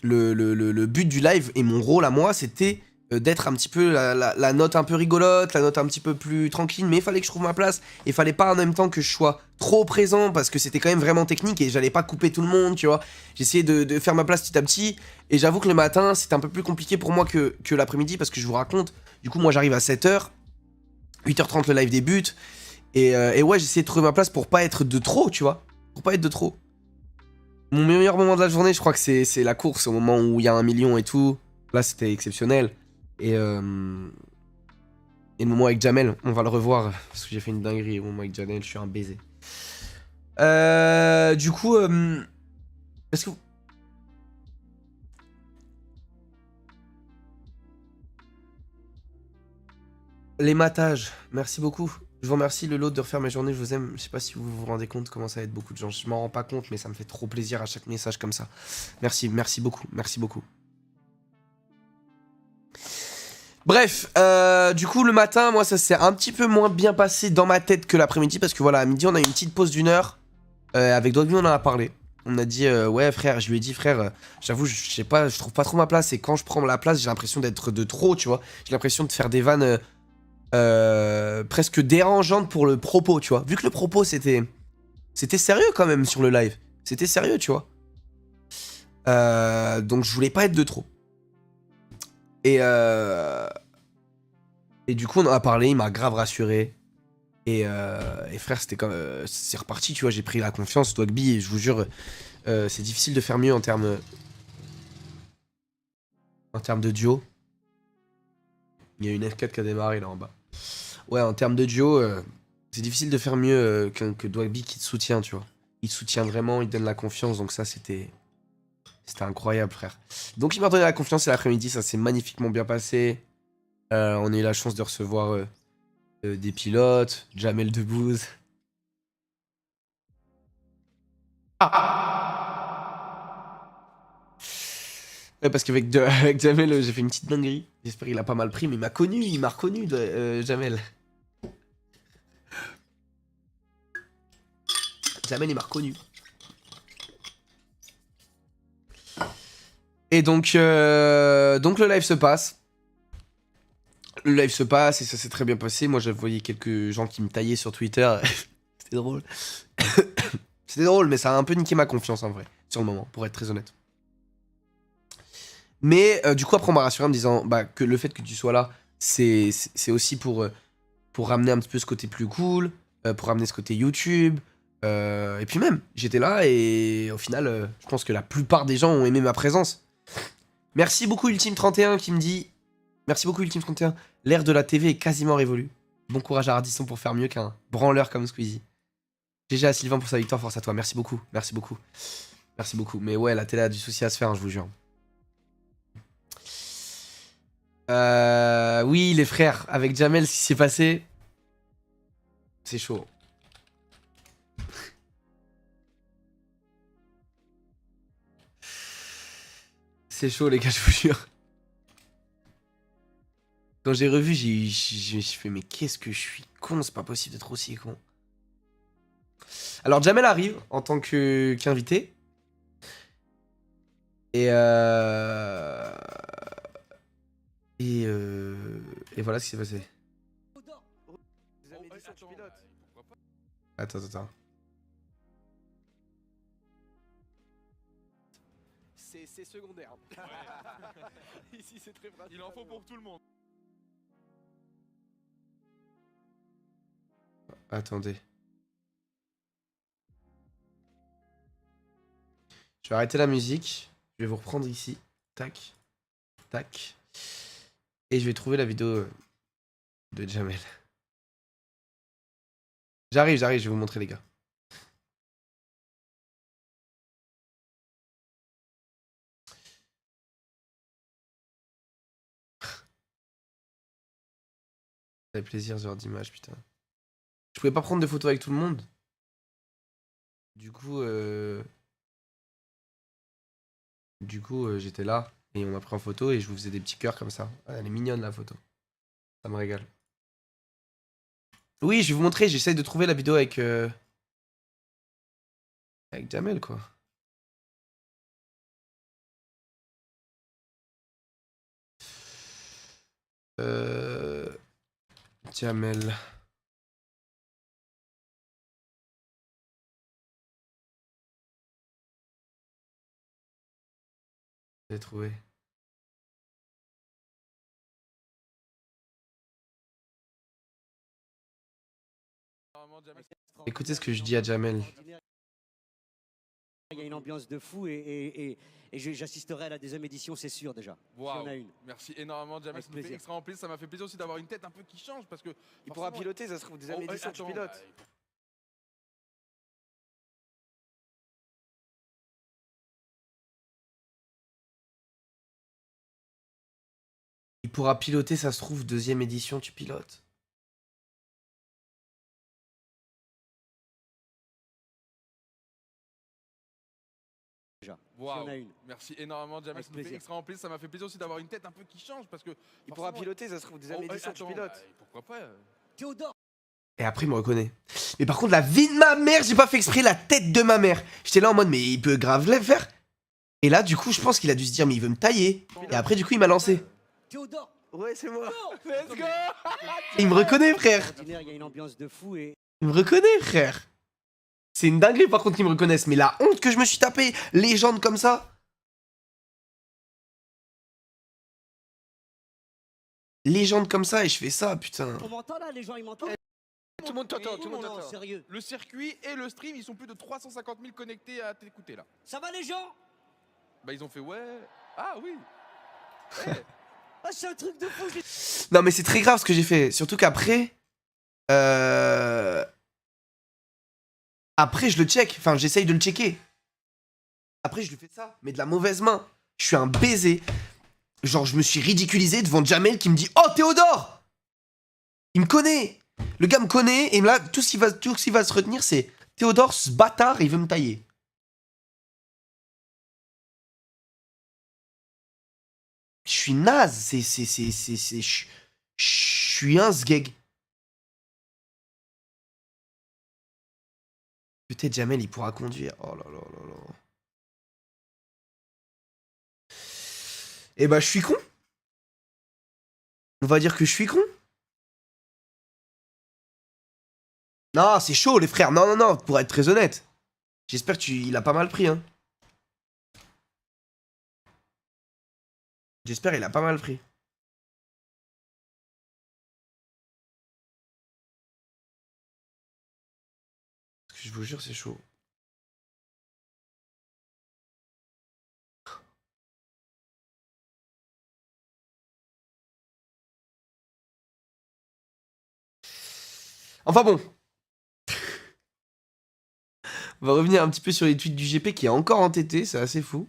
le but du live et mon rôle à moi, c'était d'être un petit peu la note un peu rigolote, la note un petit peu plus tranquille. Mais il fallait que je trouve ma place. Il fallait pas en même temps que je sois trop présent parce que c'était quand même vraiment technique et j'allais pas couper tout le monde, tu vois. J'essayais de faire ma place petit à petit. Et j'avoue que le matin, c'était un peu plus compliqué pour moi que l'après-midi parce que je vous raconte. Du coup, moi, j'arrive à 7h. 8h30, le live débute. Et ouais, j'essayais de trouver ma place pour pas être de trop, tu vois. Pour pas être de trop. Mon meilleur moment de la journée, je crois que c'est la course, au moment où il y a 1 million et tout. Là, c'était exceptionnel. Et le moment avec Jamel, on va le revoir. Parce que j'ai fait une dinguerie au moment avec Jamel, je suis un baiser. Du coup, est-ce que... Les matages, merci beaucoup. Je vous remercie le lot de refaire mes journées, je vous aime. Je sais pas si vous vous rendez compte comment ça va être beaucoup de gens. Je m'en rends pas compte, mais ça me fait trop plaisir à chaque message comme ça. Merci, merci beaucoup, merci beaucoup. Bref, du coup, le matin, moi, ça s'est un petit peu moins bien passé dans ma tête que l'après-midi. Parce que voilà, à midi, on a eu une petite pause d'1 heure. Avec Dogby, on en a parlé. On a dit, ouais, frère, je lui ai dit, frère, j'avoue, je sais pas, je trouve pas trop ma place. Et quand je prends la place, j'ai l'impression d'être de trop, tu vois. J'ai l'impression de faire des vannes presque dérangeantes pour le propos, tu vois. Vu que le propos, c'était sérieux quand même sur le live. C'était sérieux, tu vois. Donc, je voulais pas être de trop. Et du coup, on en a parlé, il m'a grave rassuré. Et frère, c'était comme. C'est reparti, tu vois, j'ai pris la confiance, Dogby, et je vous jure, c'est difficile de faire mieux en termes. En termes de duo. Il y a une F4 qui a démarré là en bas. Ouais, en termes de duo, c'est difficile de faire mieux que Dogby qui te soutient, tu vois. Il te soutient vraiment, il te donne la confiance, donc ça, c'était. C'était incroyable, frère. Donc, il m'a donné la confiance et l'après-midi, ça s'est magnifiquement bien passé. On a eu la chance de recevoir des pilotes, Jamel Debbouze. Ouais, parce qu'avec avec Jamel, j'ai fait une petite dinguerie. J'espère qu'il a pas mal pris, mais il m'a connu, il m'a reconnu, Jamel. Jamel, il m'a reconnu. Et donc le live se passe. Le live se passe et ça s'est très bien passé. Moi, j'avais voyé quelques gens qui me taillaient sur Twitter. C'était drôle. C'était drôle, mais ça a un peu niqué ma confiance en vrai, sur le moment, pour être très honnête. Mais du coup, après, on m'a rassuré en me disant bah, que le fait que tu sois là, c'est aussi pour ramener un petit peu ce côté plus cool, pour ramener ce côté YouTube. Et puis même, j'étais là et au final, je pense que la plupart des gens ont aimé ma présence. Merci beaucoup Ultime31 qui me dit... Merci beaucoup Ultime31. L'ère de la TV est quasiment révolue. Bon courage à Ardisson pour faire mieux qu'un branleur comme Squeezie. GG à Sylvain pour sa victoire, force à toi. Merci beaucoup, merci beaucoup. Merci beaucoup. Mais ouais, la télé a du souci à se faire, hein, je vous jure. Oui, les frères, avec Jamel, ce qui s'est passé... C'est chaud. C'est chaud, les gars, je vous jure. Quand j'ai revu, j'ai fait, mais qu'est-ce que je suis con, c'est pas possible d'être aussi con. Alors, Jamel arrive en tant qu'invité. Et voilà ce qui s'est passé. Attends. C'est secondaire. Ici, c'est très pratique. Il en faut pour tout le monde. Attendez. Je vais arrêter la musique. Je vais vous reprendre ici. Tac. Tac. Et je vais trouver la vidéo de Jamel. J'arrive, je vais vous montrer les gars. Ça fait plaisir ce genre d'image, putain. Je pouvais pas prendre de photos avec tout le monde. Du coup, j'étais là et on m'a pris en photo et je vous faisais des petits cœurs comme ça. Ah, elle est mignonne la photo. Ça me régale. Oui, je vais vous montrer, j'essaye de trouver la vidéo avec Jamel quoi. Jamel. J'ai trouvé. Écoutez ce que je dis à Jamel. Il y a une ambiance de fou et j'assisterai à la deuxième édition, c'est sûr déjà. Wow. Il y en a une. Merci énormément, Jamel. Ça me fait extrêmement plaisir. Ça m'a fait plaisir aussi d'avoir une tête un peu qui change parce que. Il pourra piloter, ça se trouve, deuxième édition, tu pilotes. Il pourra piloter, ça se trouve, deuxième édition, tu pilotes. Waouh. en a une. Merci énormément, Jamel. Avec Ça nous fait plaisir. extrêmement plaisir. Ça m'a fait plaisir aussi d'avoir une tête un peu qui change parce que. Il pourra forcément- piloter, ça se trouve, des Oh, éditions, tu attends, pilotes. bah, pourquoi pas Théodore, Et après, il me reconnaît. Mais par contre, la vie de ma mère, j'ai pas fait exprès la tête de ma mère. J'étais là en mode, mais il peut grave le faire. Et là, du coup, je pense qu'il a dû se dire, mais il veut me tailler. Et après, du coup, il m'a lancé. Théodore. Ouais, c'est moi. Let's go. Et il me reconnaît, frère. Ordinaire, il y a une ambiance de fou et Il me reconnaît, frère. C'est une dinguerie, par contre, qu'ils me reconnaissent. Mais la honte que je me suis tapé, légende comme ça. Légende comme ça, et je fais ça, putain. on m'entend là, les gens ils m'entendent. Tout le monde t'entend, tout le monde Non, t'entend. sérieux. Le circuit et le stream, ils sont plus de 350 000 connectés à t'écouter là. Ça va les gens? Bah ils ont fait ouais. Ah oui. Ah, c'est un truc de fou. Non, mais c'est très grave ce que j'ai fait. Surtout qu'après. Après, je le check. Enfin, j'essaye de le checker. Après, je lui fais ça, mais de la mauvaise main. Je suis un baiser. Genre, je me suis ridiculisé devant Jamel qui me dit Oh, Théodore! Il me connaît. Le gars me connaît, et là, tout ce qui va se retenir, c'est Théodore, ce bâtard, il veut me tailler. Je suis naze. Je suis un sgeg. Peut-être Jamel, il pourra conduire. Oh là là là là. Eh bah, je suis con. On va dire que je suis con. Non, c'est chaud, les frères. Non, non, non, pour être très honnête. J'espère qu'il a pas mal pris, hein. J'espère qu'il a pas mal pris. Parce que je vous jure, c'est chaud. Enfin bon. On va revenir un petit peu sur les tweets du GP qui est encore entêté, c'est assez fou.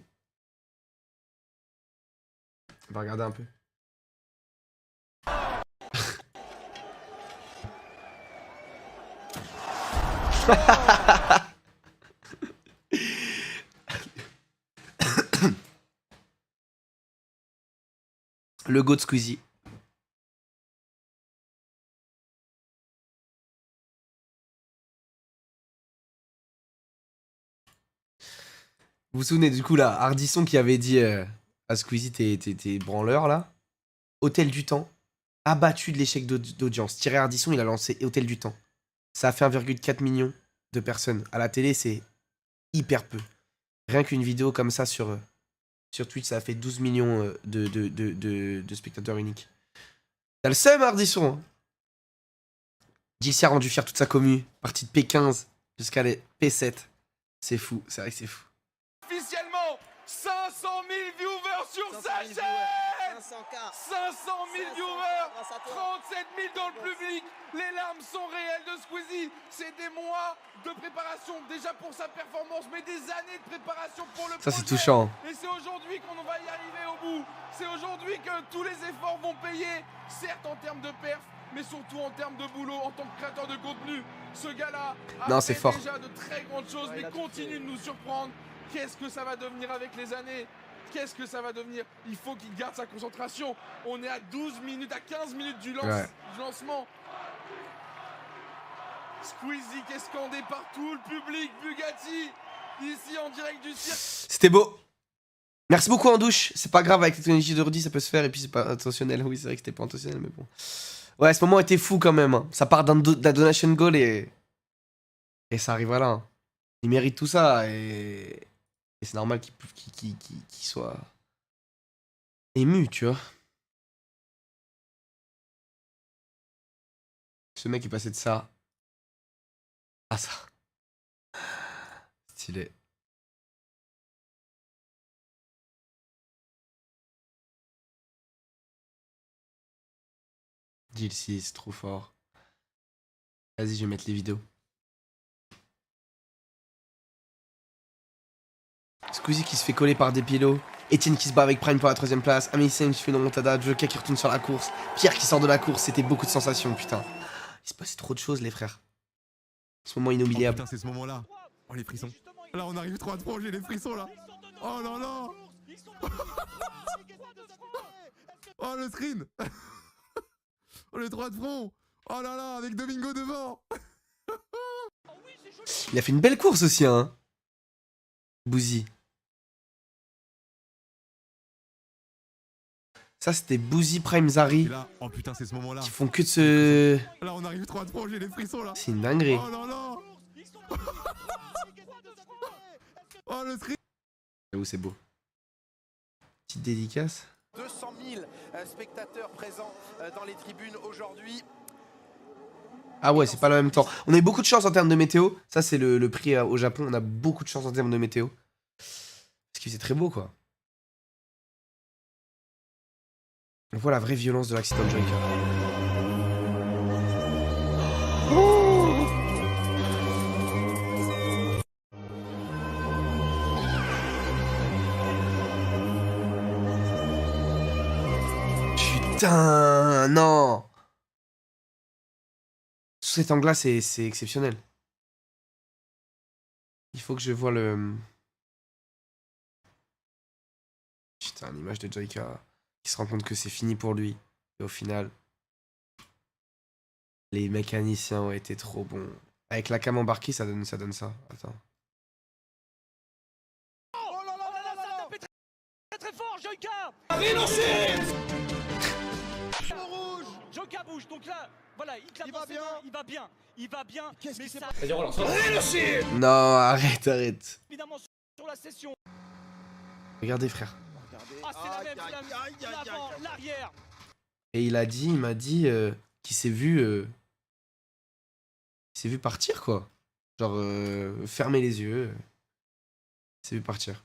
On va regarder un peu. Le go de Squeezie. Vous vous souvenez du coup là, Hardisson qui avait dit à Squeezie t'es branleur là. Hôtel du Temps, abattu de l'échec d'audience. Thierry Hardisson, il a lancé Hôtel du Temps. Ça a fait 1,4 million de personnes. À la télé, c'est hyper peu. Rien qu'une vidéo comme ça sur Twitch, ça a fait 12 millions de spectateurs uniques. T'as le seum, Hardisson. Hein. JC a rendu fier toute sa commu. Partie de P15 jusqu'à les P7. C'est fou, c'est vrai que c'est fou. Officiellement 500 000 viewers sur sa chaîne. 500 000 viewers, 37 000 dans le public. Les larmes sont réelles de Squeezie. C'est des mois de préparation déjà pour sa performance, mais des années de préparation pour le Ça, c'est projet. touchant. Et c'est aujourd'hui qu'on va y arriver au bout. C'est aujourd'hui que tous les efforts vont payer, certes en termes de perf, mais surtout en termes de boulot, en tant que créateur de contenu. Ce gars-là Non, a c'est fait fort. déjà de très grandes choses, mais continue de nous surprendre. Qu'est-ce que ça va devenir avec les années? Qu'est-ce que ça va devenir? Il faut qu'il garde sa concentration. On est à 12 minutes, à 15 minutes du lancement. Squeezie qui est scandé par tout le public. Bugatti, ici en direct du cirque. C'était beau. Merci beaucoup en douche. C'est pas grave, avec la technologie d'ordi, ça peut se faire. Et puis c'est pas intentionnel. Oui, c'est vrai que c'était pas intentionnel, mais bon. Ouais, ce moment était fou quand même. Hein. Ça part de la donation goal et ça arrive là. Hein. Il mérite tout ça et c'est normal qu'il soit ému, tu vois. Ce mec est passé de ça à ça. Stylé. Jill 6, trop fort. Vas-y, je vais mettre les vidéos. Squeezie qui se fait coller par des pilots. Etienne qui se bat avec Prime pour la 3ème place. Amicem qui fait une remontada. Joker qui retourne sur la course. Pierre qui sort de la course. C'était beaucoup de sensations, putain. Il se passait trop de choses, les frères. Ce moment inoubliable. Oh putain, c'est ce moment-là. Oh, les frissons. Là, on arrive 3-3, j'ai les frissons là. Oh là là. Oh le screen. Oh les 3 de front. Oh là là, avec Domingo devant. Il a fait une belle course aussi, hein. Bouzy. Ça, c'était Bouzy Prime Et Zari. là, oh putain, c'est ce moment-là. Qui font que de se... Là, on arrive 3 de front, j'ai les frissons là. C'est une dinguerie. Oh là là. Oh le screen. J'avoue, c'est beau. Petite dédicace. 200 000 spectateurs présents dans les tribunes aujourd'hui. Ah ouais, c'est pas le même temps. On a eu beaucoup de chance en termes de météo. Ça, c'est le prix au Japon. On a beaucoup de chance en termes de météo. Parce que c'est très beau, quoi. On voit la vraie violence de l'accident de Joyka. Putain, non. Sous cet angle-là, c'est exceptionnel. Il faut que je vois le... Putain, l'image de Joyka qui se rend compte que c'est fini pour lui. Et au final, les mécaniciens ont été trop bons. Avec la cam embarquée, ça donne ça. Attends. Oh là là là là, ça a tapé très très fort, Joyka. Joyka bouge, donc là, voilà, il claque dans ses mains, il va bien, mais ça, Non, arrête. évidemment, sur la session. Regardez, frère. Ah, c'est la même, l'avant, l'arrière. Et il m'a dit qu'il s'est vu... il s'est vu partir, quoi. Genre, fermer les yeux. Il s'est vu partir.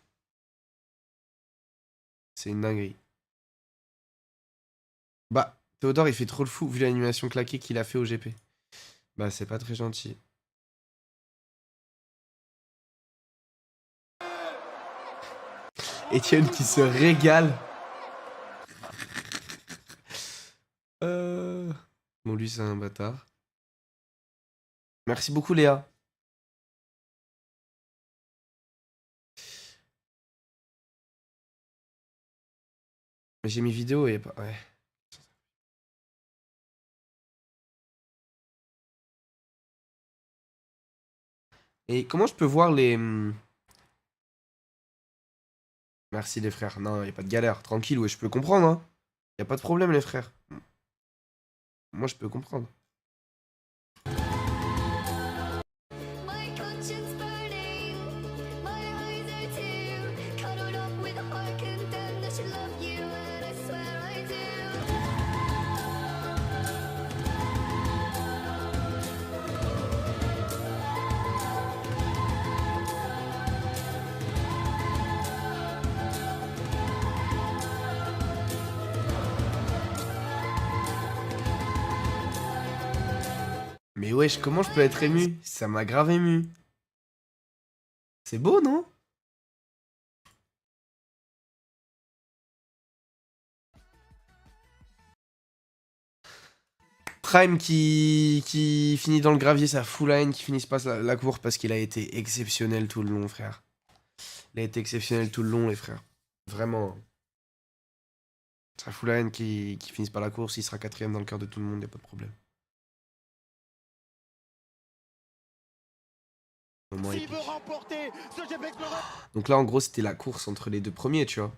C'est une dinguerie. Bah, Théodore, il fait trop le fou, vu l'animation claquée qu'il a fait au GP. Bah, c'est pas très gentil. Etienne qui se régale. Bon, lui, c'est un bâtard. Merci beaucoup, Léa. J'ai mis vidéo et pas... Ouais. Et comment je peux voir les... Merci les frères. Non, y a pas de galère. Tranquille, ouais, je peux comprendre, hein. Y a pas de problème, les frères. Moi, je peux comprendre. Mais wesh, comment je peux être ému? Ça m'a grave ému. C'est beau, non? Prime qui finit dans le gravier, sa full line, qui finisse pas la course parce qu'il a été exceptionnel tout le long, frère. Il a été exceptionnel tout le long, les frères. Vraiment. Sa full line qui finisse pas la course, il sera 4ème dans le cœur de tout le monde, y a pas de problème. Donc là, en gros, c'était la course entre les deux premiers, tu vois.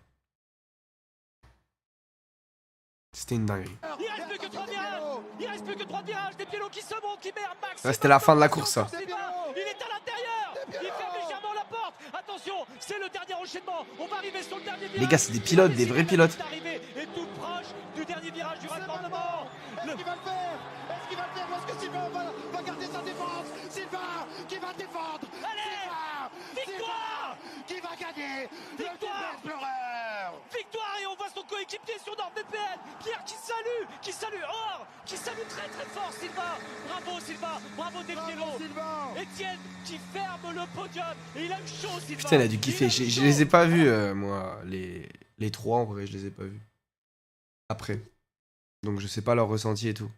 C'était une dinguerie. Il reste plus que 3 virages. Il reste plus que 3 virages. Des pilotes qui se montent, qui met un max. Là, c'était la fin de la course, ça. Il est à l'intérieur. Il ferme légèrement la porte. Attention, c'est le dernier enchaînement. On va arriver sur le dernier virage. Les gars, c'est des pilotes, des vrais pilotes. Et tout proche du dernier virage du raccordement. Est-ce qu'il va le faire? Est-ce qu'il va le faire? Parce que Sylvain va garder sa défense. Sylvain qui va défendre. Allez, victoire! Qui va gagner? Victoire! Le Explorer. Victoire, et on voit son coéquipier sur NordVPN, Pierre qui salue Or, qui salue très très fort Sylvain. Bravo Sylvain, bravo Delpiero. Etienne qui ferme le podium, et il a eu chaud Sylvain. Putain, il a dû kiffer. Je les ai pas vus, moi, les trois, en vrai, je les ai pas vus. Après. Donc je sais pas leur ressenti et tout.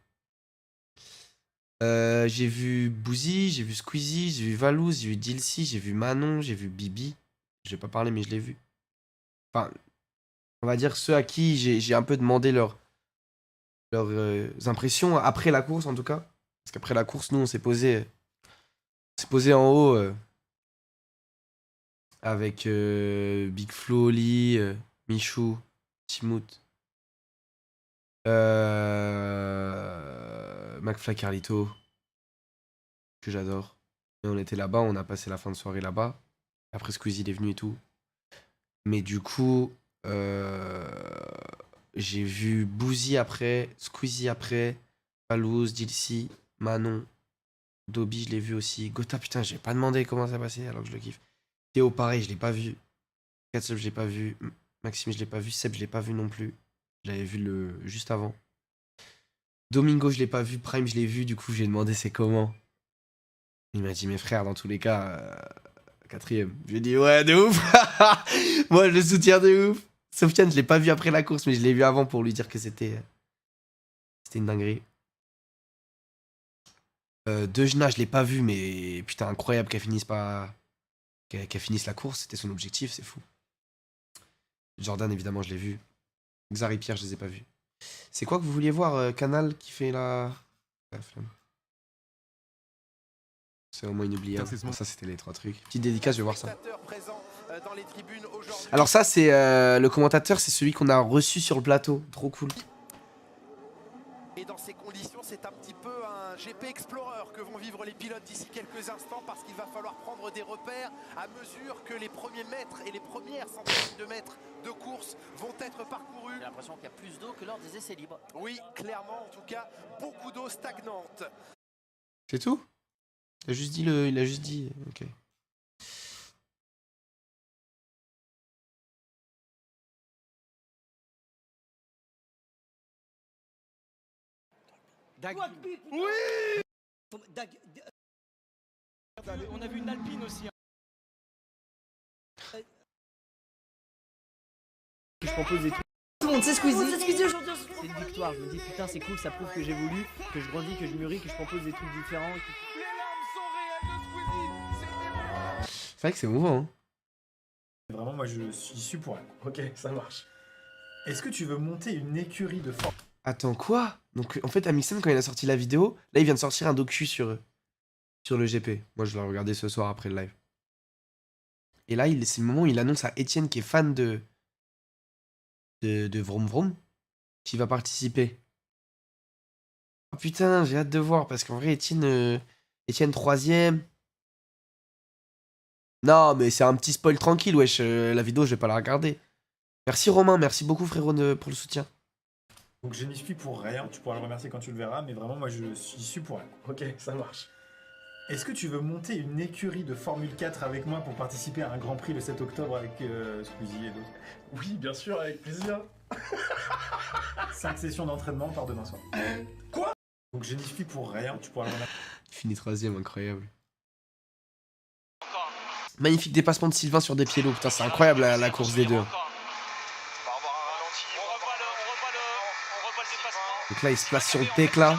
J'ai vu Bouzy, j'ai vu Squeezie, j'ai vu Valouz, j'ai vu Dilcy, j'ai vu Manon, j'ai vu Bibi. Je vais pas parler, mais je l'ai vu. Enfin, on va dire ceux à qui j'ai un peu demandé leurs impressions après la course en tout cas. Parce qu'après la course, nous on s'est posé en haut avec Big Flo, Oli, Michou, Timout, McFly Carlito, que j'adore. Et on était là-bas, on a passé la fin de soirée là-bas. Après Squeezie il est venu et tout. Mais du coup, j'ai vu Boozy après, Squeezie après, Palouse, Dilcy, Manon, Dobby, je l'ai vu aussi. Gotha, putain, j'ai pas demandé comment ça passait alors que je le kiffe. Théo, pareil, je l'ai pas vu. Katsub, je l'ai pas vu. Maxime, je l'ai pas vu. Seb, je l'ai pas vu non plus. Je l'avais vu juste avant. Domingo, je l'ai pas vu. Prime, je l'ai vu. Du coup, j'ai demandé c'est comment. Il m'a dit, mes frères, dans tous les cas, 4ème. Je lui ai dit, ouais, de ouf. Moi, je le soutiens de ouf. Sofiane, je l'ai pas vu après la course, mais je l'ai vu avant pour lui dire que c'était une dinguerie. Dejna, je l'ai pas vu, mais putain, incroyable qu'elle finisse la course. C'était son objectif, c'est fou. Jordan, évidemment, je l'ai vu. Xar et Pierre, je les ai pas vus. C'est quoi que vous vouliez voir, Canal qui fait la flemme. C'est au moins inoubliable. Bon, ça, c'était les 3 trucs. Petite dédicace, je vais voir ça. Alors ça, c'est le commentateur, c'est celui qu'on a reçu sur le plateau. Trop cool. Et dans ces conditions, c'est un petit peu un GP Explorer que vont vivre les pilotes d'ici quelques instants parce qu'il va falloir prendre des repères à mesure que les premiers mètres et les premières centaines de mètres de course vont être parcourus. J'ai l'impression qu'il y a plus d'eau que lors des essais libres. Oui, clairement, en tout cas, beaucoup d'eau stagnante. C'est tout ? Il a juste dit... Ok. Oui. On a vu une Alpine aussi. Je propose des trucs. Tout le monde sait Squeezie aujourd'hui. C'est une victoire, je me dis putain c'est cool, ça prouve que j'ai voulu, que je grandis, que je mûris, que je propose des trucs différents. Les larmes sont réelles de Squeezie. C'est vrai que c'est mouvant, hein. Vraiment, moi je suis pour elle. Ok, ça marche. Est-ce que tu veux monter une écurie de force? Attends, quoi? Donc, en fait, Amixem, quand il a sorti la vidéo, là, il vient de sortir un docu sur le GP. Moi, je l'ai regardé ce soir après le live. Et là, c'est le moment où il annonce à Etienne, qui est fan de Vroom Vroom, qui va participer. Oh putain, j'ai hâte de voir, parce qu'en vrai, Etienne 3ème. Non, mais c'est un petit spoil tranquille, wesh. La vidéo, je vais pas la regarder. Merci Romain, merci beaucoup frérot pour le soutien. Donc je n'y suis pour rien, tu pourras le remercier quand tu le verras, mais vraiment moi je suis pour elle. Ok, ça marche. Est-ce que tu veux monter une écurie de Formule 4 avec moi pour participer à un Grand Prix le 7 octobre avec Squeezie et d'autres? Oui, bien sûr, avec plaisir. 5 sessions d'entraînement par demain soir. Quoi? Donc je n'y suis pour rien, tu pourras le remercier. Il finit 3ème, incroyable. Magnifique dépassement de Sylvain sur des pieds lourds, putain c'est incroyable la course des deux. Donc là il se place sur le tech là.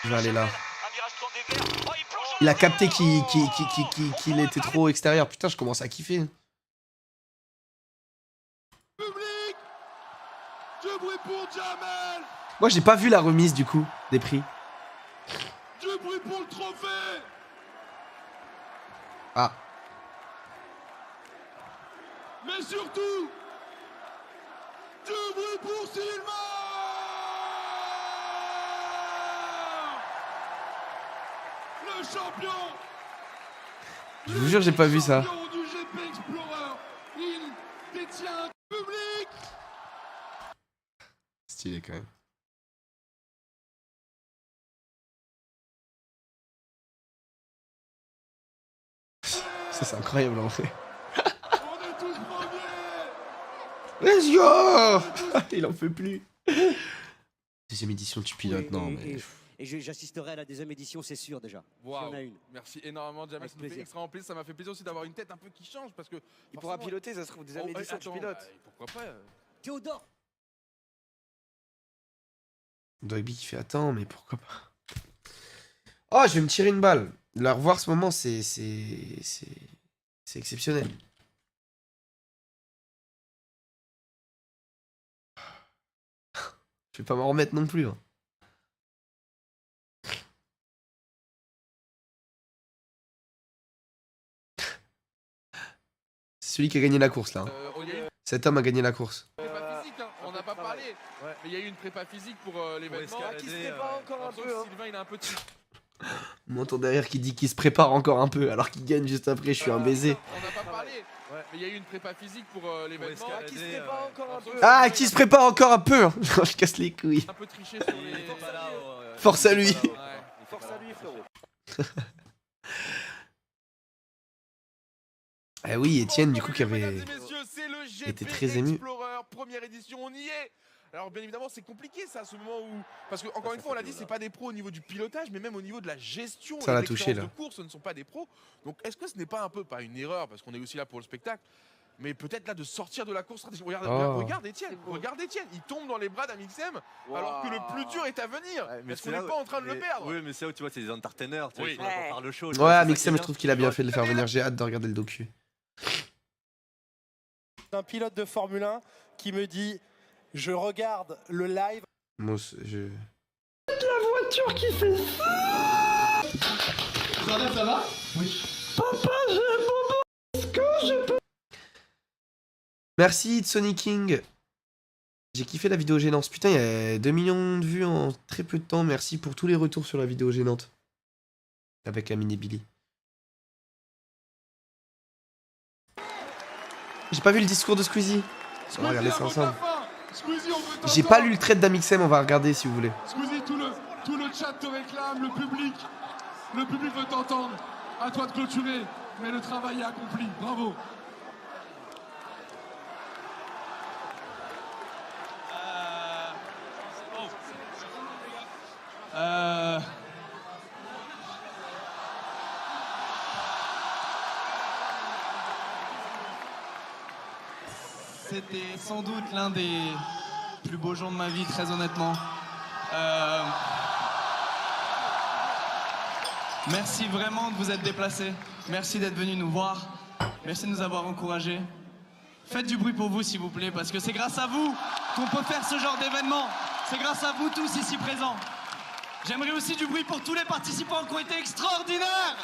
Il va aller là. Il a capté qu'il était trop extérieur. Putain je commence à kiffer. Public, du bruit pour Jamel, Moi j'ai pas vu la remise du coup des prix. du bruit pour le trophée. Ah. Mais surtout, du bruit pour Sylvain. Le champion. Je vous jure j'ai pas vu ça. Champion du GP Explorer. Il détient un public. Stylé quand même. Ça c'est incroyable en vrai. On est tous premiers. Let's go. Il en peut plus. Deuxième édition tu pilotes, non mais... Et j'assisterai à la deuxième édition, c'est sûr déjà. Wow. S'il y en a une. Merci énormément, Jamel. Ça nous fait extrêmement plaisir. Ça m'a fait plaisir aussi d'avoir une tête un peu qui change parce que. Il pourra piloter, ça se trouve, deuxième édition, tu pilotes. Pourquoi pas Théodore. Dogby qui fait attends mais pourquoi pas. Oh je vais me tirer une balle. La revoir ce moment c'est exceptionnel. Je vais pas m'en remettre non plus. Hein. C'est celui qui a gagné la course là. Hein. Cet homme a gagné la course. Prépa physique, hein. On n'a pas parlé. Mais il y a eu une prépa physique pour l'événement. Qui se prépare encore un peu. Sylvain, il a un peu de... On m'entend derrière qui dit qu'il se prépare encore un peu alors qu'il gagne juste après. Je suis un baiser. On n'a pas parlé. Mais il y a eu une prépa physique pour l'événement. Qui se prépare encore un peu. Ah, qui se prépare encore un peu. Hein. Je casse les couilles. Un peu triché sur les... Force à lui. Force à lui, frérot. Ah oui, Étienne, du coup, qui avait c'est le GP été très ému. Explorer, première édition, on y est. Alors bien évidemment, c'est compliqué ça, ce moment où... Parce que encore une fois, on l'a dit, c'est pas des pros au niveau du pilotage, mais même au niveau de la gestion Ça et l'a de touché, l'expérience de course, ce ne sont pas des pros. Donc est-ce que ce n'est pas un peu, pas une erreur, parce qu'on est aussi là pour le spectacle, mais peut-être là de sortir de la course stratégique. Regarde Étienne, il tombe dans les bras d'Amixem, alors que le plus dur est à venir. Est-ce qu'on n'est pas en train de le perdre? Oui, mais c'est là où tu vois, c'est des entertainers, tu vois, ils sont là pour faire le show. Ouais, Amixem, je trouve qu'il a bien fait de le faire venir. J'ai hâte de regarder le docu. Un pilote de Formule 1 qui me dit je regarde le live. Moi, je... La voiture qui fait ça. Ça va? Oui. Papa, j'ai un bobo. Est-ce que je peux... Merci, Sonic King. J'ai kiffé la vidéo gênante. Putain, il y a 2 millions de vues en très peu de temps. Merci pour tous les retours sur la vidéo gênante. Avec Amine et Billy. J'ai pas vu le discours de Squeezie. On va regarder ça ensemble. J'ai pas lu le trait d'Amixem, on va regarder si vous voulez. Squeezie, tout le chat te réclame, le public veut t'entendre. À toi de clôturer, mais le travail est accompli. Bravo. C'était sans doute l'un des plus beaux jours de ma vie, très honnêtement. Merci vraiment de vous être déplacés. Merci d'être venus nous voir. Merci de nous avoir encouragés. Faites du bruit pour vous, s'il vous plaît, parce que c'est grâce à vous qu'on peut faire ce genre d'événement. C'est grâce à vous tous ici présents. J'aimerais aussi du bruit pour tous les participants qui ont été extraordinaires.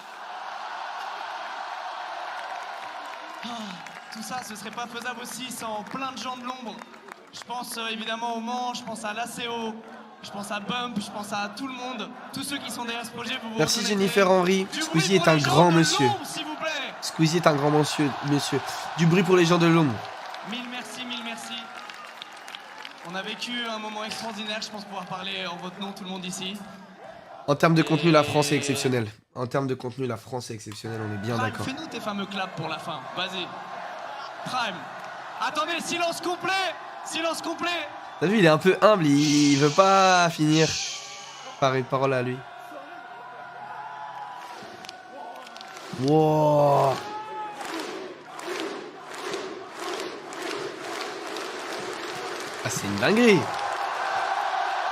Tout ça, ce serait pas faisable aussi sans plein de gens de l'ombre. Je pense évidemment au Mans, je pense à l'ACO, je pense à Bump, je pense à tout le monde. Tous ceux qui sont derrière ce projet, vous Merci Jennifer Henry. Squeezie est un grand monsieur. Squeezie est un grand monsieur. Du bruit pour les gens de l'ombre. Mille merci, mille merci. On a vécu un moment extraordinaire, je pense pouvoir parler en votre nom, tout le monde ici. En termes de contenu, la France est exceptionnelle. En termes de contenu, la France est exceptionnelle, on est bien d'accord. Fais-nous tes fameux claps pour la fin, vas-y. Prime. Attendez, silence complet. Silence complet. T'as vu, il est un peu humble, il veut pas finir par une parole à lui. Wow. Ah, c'est une dinguerie.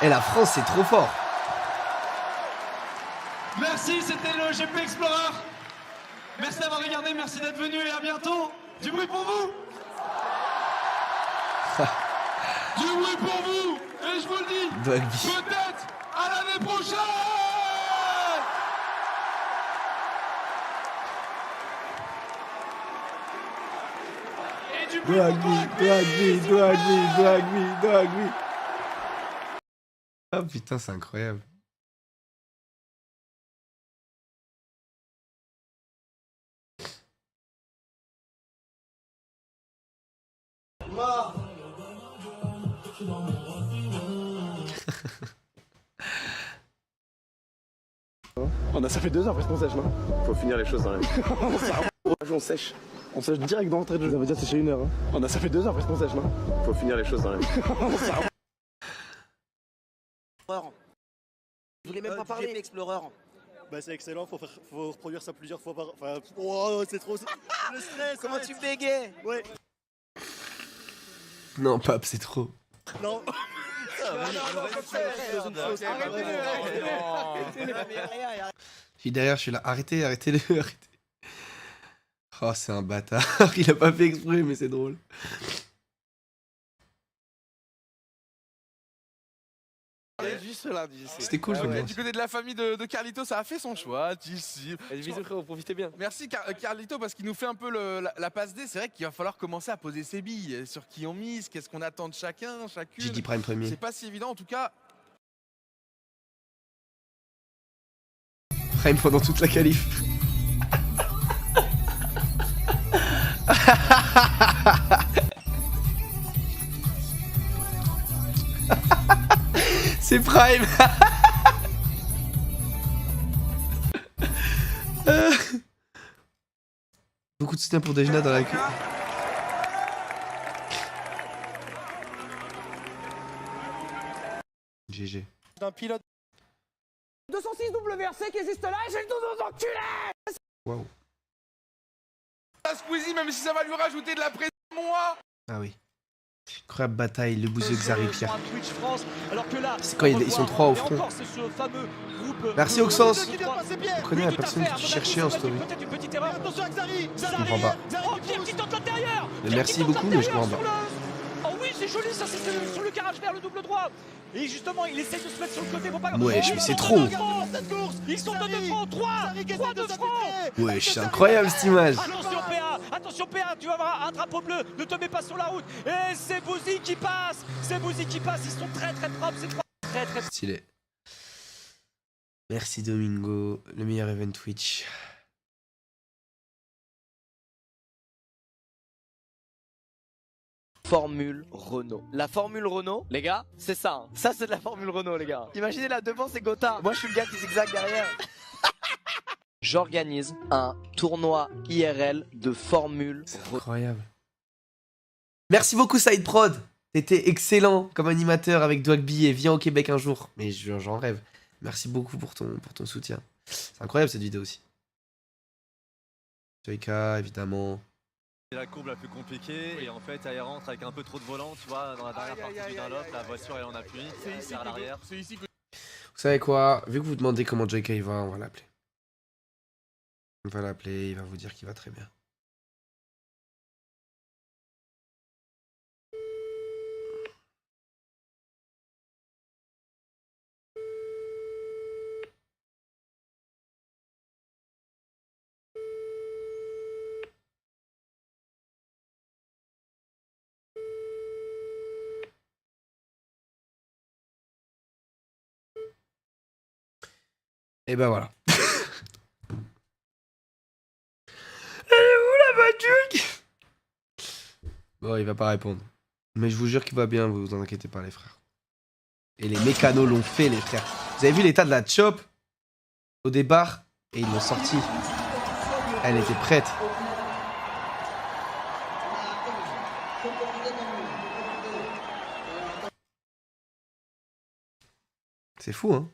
Et la France, c'est trop fort. Merci, c'était le GP Explorer. Merci d'avoir regardé, merci d'être venu et à bientôt. Du bruit pour vous. Du bruit pour vous. Et je vous le dis, peut-être à l'année prochaine. Et du bruit Drag me. Ah putain, c'est incroyable. Ça fait 2 heures presque qu'on sèche, non? Faut finir les choses dans la vie. On sèche. On sèche direct dans l'entrée de jeu. Ça veut dire sécher 1 heure. Ça fait 2 heures presque qu'on sèche, non? Faut finir les choses dans la vie. Je voulais même pas parler. GP Explorer. Bah c'est excellent, faut reproduire ça plusieurs fois par... Enfin, oh, c'est trop... Le stress. Comment tu bégais? Ouais. Non, Pape, c'est trop. Non. Je suis derrière, je suis là. Arrêtez, arrêtez-le, arrêtez. Oh, c'est un bâtard. Il a pas fait exprès, mais c'est drôle. Juste lundi. C'était cool, j'aime bien. Du côté de la famille de Carlito, ça a fait son choix. Bisous frérot, profitez bien. Merci Carlito parce qu'il nous fait un peu la passe D. C'est vrai qu'il va falloir commencer à poser ses billes. Sur qui on mise, qu'est-ce qu'on attend de chacun, chacune. J'ai dit Prime premier. C'est pas si évident en tout cas. Prime pendant toute la qualif. C'est Prime. Beaucoup de soutien pour Dejna dans la queue. GG. D'un pilote. 206 WRC qui est juste là et j'ai le dos aux enculés. Waouh. Squeezie, même si ça va lui rajouter de la pression, moi. Ah oui. Incroyable bataille, le bouseux Xari Pierre. C'est quand ils ils sont trois au front. Merci Oxens. On connaît la personne que tu cherchais en story. Je comprends pas. Mais merci beaucoup, mais je comprends pas. Oh oui, c'est joli ça, c'est sur le garage vers le double droit. Et justement, il essaye de se mettre sur le côté pour pas. Wesh, mais c'est trop. Ils sont de front, 3 de front. Wesh, c'est incroyable cette image. Attention PA, tu vas avoir un drapeau bleu, ne te mets pas sur la route. Et c'est Bouzy qui passe, ils sont très propres, c'est très stylé. Merci Domingo, le meilleur event Twitch. Formule Renault. La Formule Renault, les gars, c'est ça. Hein. Ça, c'est de la Formule Renault, les gars. Imaginez là, devant, c'est Gotthard. Moi, je suis le gars qui zigzague derrière. J'organise un tournoi IRL de Formule Renault. Incroyable. Merci beaucoup, Side Prod. T'étais excellent comme animateur avec Dwagby et viens au Québec un jour. Mais j'en rêve. Merci beaucoup pour ton soutien. C'est incroyable cette vidéo aussi. Joyka, évidemment. C'est la courbe la plus compliquée et en fait elle rentre avec un peu trop de volant, tu vois, dans la dernière partie du Dunlop, la voiture elle en appui, vers l'arrière. Vous savez quoi? Vu que vous demandez comment Joyka il va, on va l'appeler. On va l'appeler, il va vous dire qu'il va très bien. Et ben voilà. Elle est où la voiture? Bon, il va pas répondre. Mais je vous jure qu'il va bien, vous en inquiétez pas les frères. Et les mécanos l'ont fait les frères. Vous avez vu l'état de la chop au départ? Et ils l'ont sorti. Elle était prête. C'est fou hein.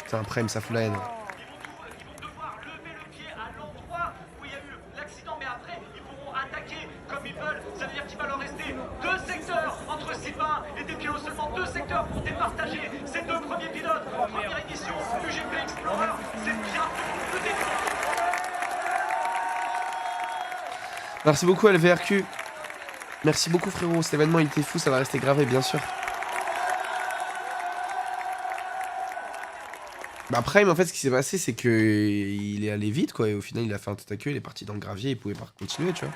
Putain, Prime, ça fout la haine. Ils vont devoir lever le pied à l'endroit où il y a eu l'accident, mais après, ils pourront attaquer comme ils veulent. Ça veut dire qu'il va leur rester 2 secteurs entre Sylvain et des pilotes, seulement 2 secteurs pour départager ces 2 premiers pilotes. Première édition du GP Explorer, c'est bien le début. Merci beaucoup LVRQ. Merci beaucoup frérot, cet événement il était fou, ça va rester gravé bien sûr. Bah Prime en fait ce qui s'est passé c'est que il est allé vite quoi et au final il a fait un tête à queue, il est parti dans le gravier, il pouvait pas continuer tu vois.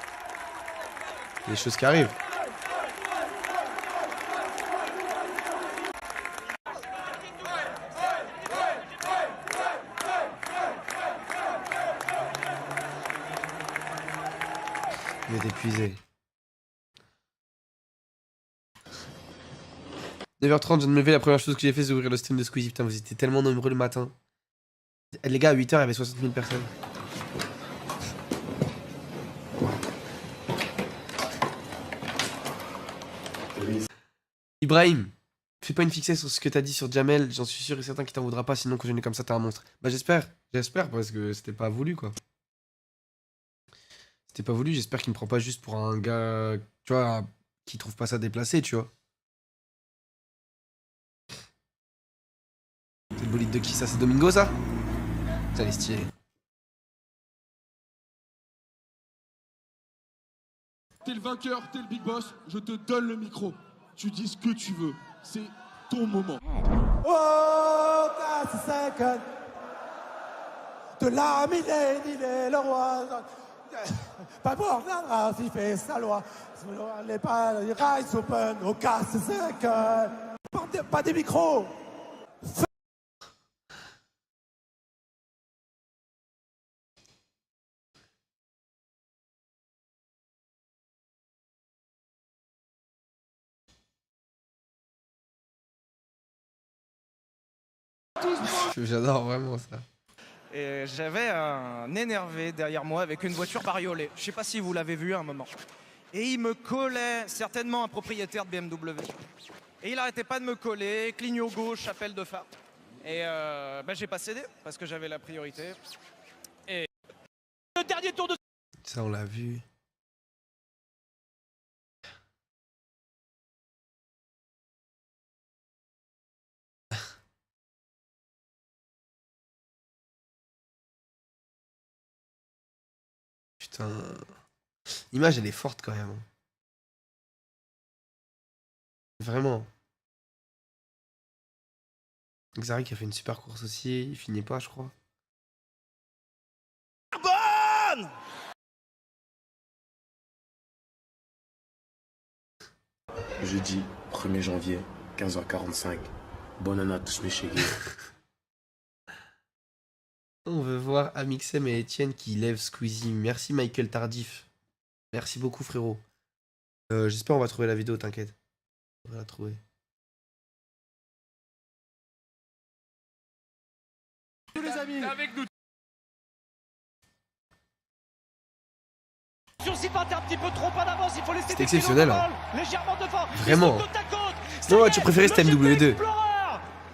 Il y a des choses qui arrivent. Il est épuisé. 9h30, je viens de me lever, la première chose que j'ai fait c'est ouvrir le stream de Squeezie. Putain, vous étiez tellement nombreux le matin. Les gars, à 8h, il y avait 60 000 personnes. Ibrahim, fais pas une fixette sur ce que t'as dit sur Jamel, j'en suis sûr et certain qu'il t'en voudra pas, sinon que je n'ai comme ça, t'es un monstre. Bah j'espère, parce que c'était pas voulu quoi. C'était pas voulu, j'espère qu'il me prend pas juste pour un gars, tu vois, qui trouve pas ça déplacé, tu vois. C'est le bolide de qui ça? C'est Domingo ça? Ça est stylé. T'es le vainqueur, t'es le big boss, je te donne le micro. Tu dis ce que tu veux, c'est ton moment. Oh, casse 5 de la Mylène, il est le roi. Pas pour viendra s'il fait sa loi. Les pas, les rails open, au casse 5 pas des micros. J'adore vraiment ça. Et j'avais un énervé derrière moi avec une voiture bariolée. Je sais pas si vous l'avez vu à un moment. Et il me collait, certainement un propriétaire de BMW. Et il arrêtait pas de me coller, clignot gauche, appel de phare. Et j'ai pas cédé parce que j'avais la priorité. Et le dernier tour de... Ça, on l'a vu. Putain. L'image, elle est forte quand même. Vraiment. Xari qui a fait une super course aussi. Il finit pas, je crois. Bonne Jeudi 1er janvier, 15h45. Bonne année à tous mes chéris. On veut voir Amixem et Etienne qui lèvent Squeezie. Merci Michael Tardif. Merci beaucoup frérot. J'espère on va trouver la vidéo, t'inquiète. On va la trouver. Les amis, avec nous. Sur Sylvain, t'es un petit peu trop en avance, il faut laisser C'est exceptionnel, hein. Légèrement devant. Vraiment. Non, tu préférais c'était MW2.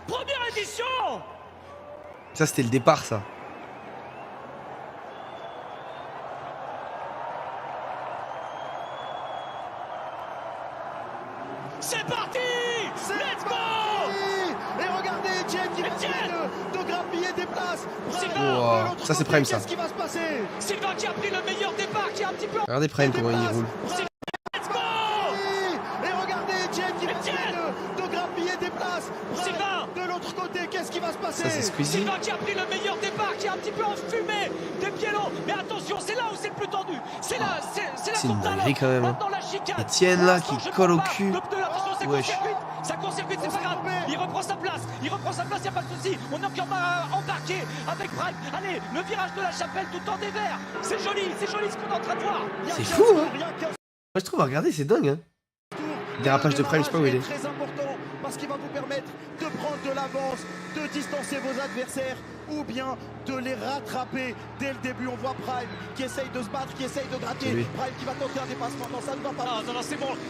Première édition. Ça c'était le départ ça. C'est parti. Let's go. Et regardez Etienne qui de grappiller des places. Wow. Ça c'est Prime ça. Qu'est-ce qui va se passer? Sylvain qui a pris le meilleur départ, qui est un petit peu... Regardez Prime comment il roule. Let's go. Et regardez Etienne qui de grappiller des places. Sylvain. De l'autre côté, qu'est-ce qui va se passer? Ça c'est Squeezie. Sylvain qui a pris le meilleur départ, qui est un petit peu enfumé des pieds longs. Mais attention, c'est là où c'est le plus tendu. C'est là, c'est la C'est une dinguerie quand même. Etienne là qui colle au cul. Wesh. Ça court-circuite, c'est pas grave. Il reprend sa place, il n'y a pas de souci. On est encore embarqué avec Prime. Allez, le virage de la chapelle tout en dévers. C'est joli ce qu'on est en train de voir. C'est fou hein. Moi je trouve, regardez, c'est dingue hein. Dérapage de Prime, je sais pas où il est. Très important parce qu'il va vous permettre de prendre de l'avance, de distancer vos adversaires ou bien de les rattraper dès le début. On voit Prime qui essaye de se battre, qui essaye de gratter. Prime qui va tenter un dépassement. Non, ça ne va pas. Non, c'est bon. Une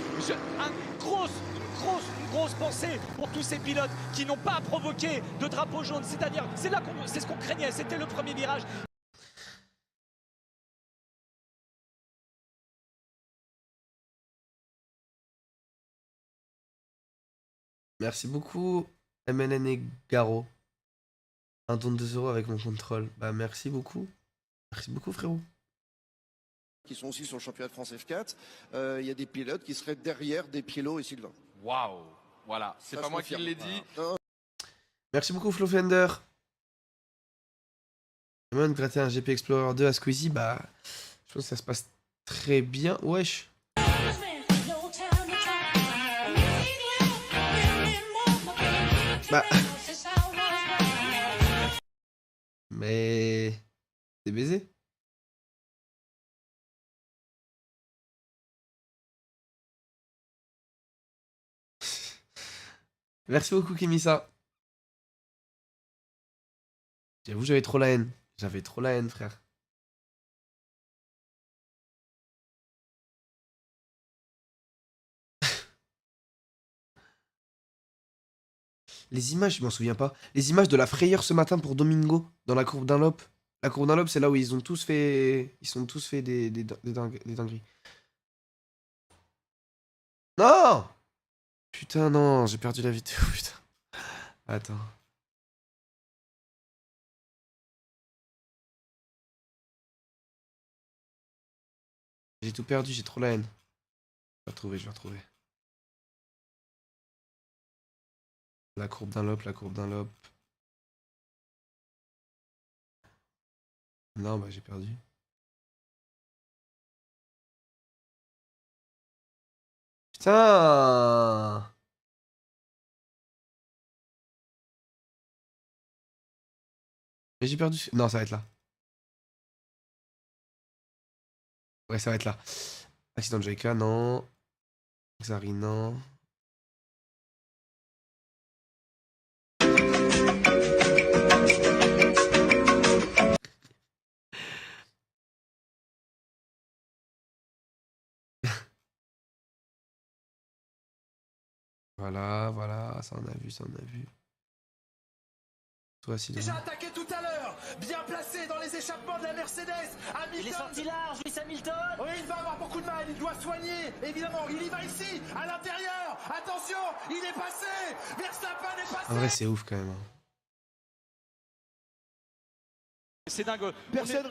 grosse pensée pour tous ces pilotes qui n'ont pas provoqué de drapeau jaune. C'est-à-dire, c'est ce qu'on craignait. C'était le premier virage. Merci beaucoup MNN et Garo. Un don de 2 € avec mon contrôle. Bah merci beaucoup. Merci beaucoup frérot. Qui sont aussi sur le championnat de France F4. Il y a des pilotes qui seraient derrière des Pielo et Sylvain. Waouh. Voilà, c'est pas moi qui l'ai dit. Merci beaucoup Flowfender. J'aimerais gratter un GP Explorer 2 à Squeezie. Bah je pense que ça se passe très bien. Wesh. Bah. Mais. C'est baisé. Merci beaucoup Kimisa. J'avoue j'avais trop la haine. J'avais trop la haine frère. Les images, je m'en souviens pas. Les images de la frayeur ce matin pour Domingo dans la courbe Dunlop. La courbe Dunlop, c'est là où ils ont tous fait. Ils sont tous fait des dingueries. Non! Putain, non, j'ai perdu la vidéo, putain. Attends. J'ai tout perdu, j'ai trop la haine. Je vais retrouver. La courbe d'un lobe, la courbe d'un lobe. Non, bah j'ai perdu. Putain! Mais j'ai perdu. Non, ça va être là. Ouais, ça va être là. Accident de Joyka, non. Xari, non. Voilà, voilà, ça on a vu, ça on a vu. Toi, si Déjà attaqué tout à l'heure, bien placé dans les échappements de la Mercedes. Hamilton. Il est sorti large, Lewis Hamilton. Oui, il va avoir beaucoup de mal, il doit soigner. Évidemment, il y va ici, à l'intérieur. Attention, il est passé. Verstappen est passé. En vrai, c'est ouf quand même. Hein. C'est dingue. Personne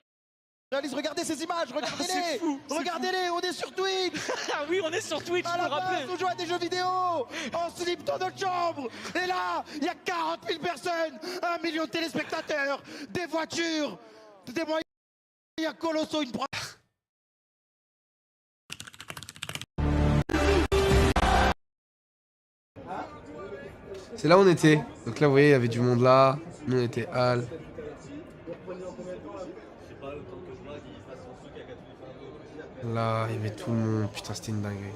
réalise, regardez ces images, regardez-les. Regardez-les, on est sur Twitch. Ah oui, on est sur Twitch, à la base, on joue à des jeux vidéo. On slip dans notre chambre. Et là, il y a 40 000 personnes, 1 million de téléspectateurs, des voitures, des moyens colossaux, une C'est là où on était. Donc là, vous voyez, il y avait du monde là. Nous, on était Hall. Là, il y avait tout le monde. Putain, c'était une dinguerie.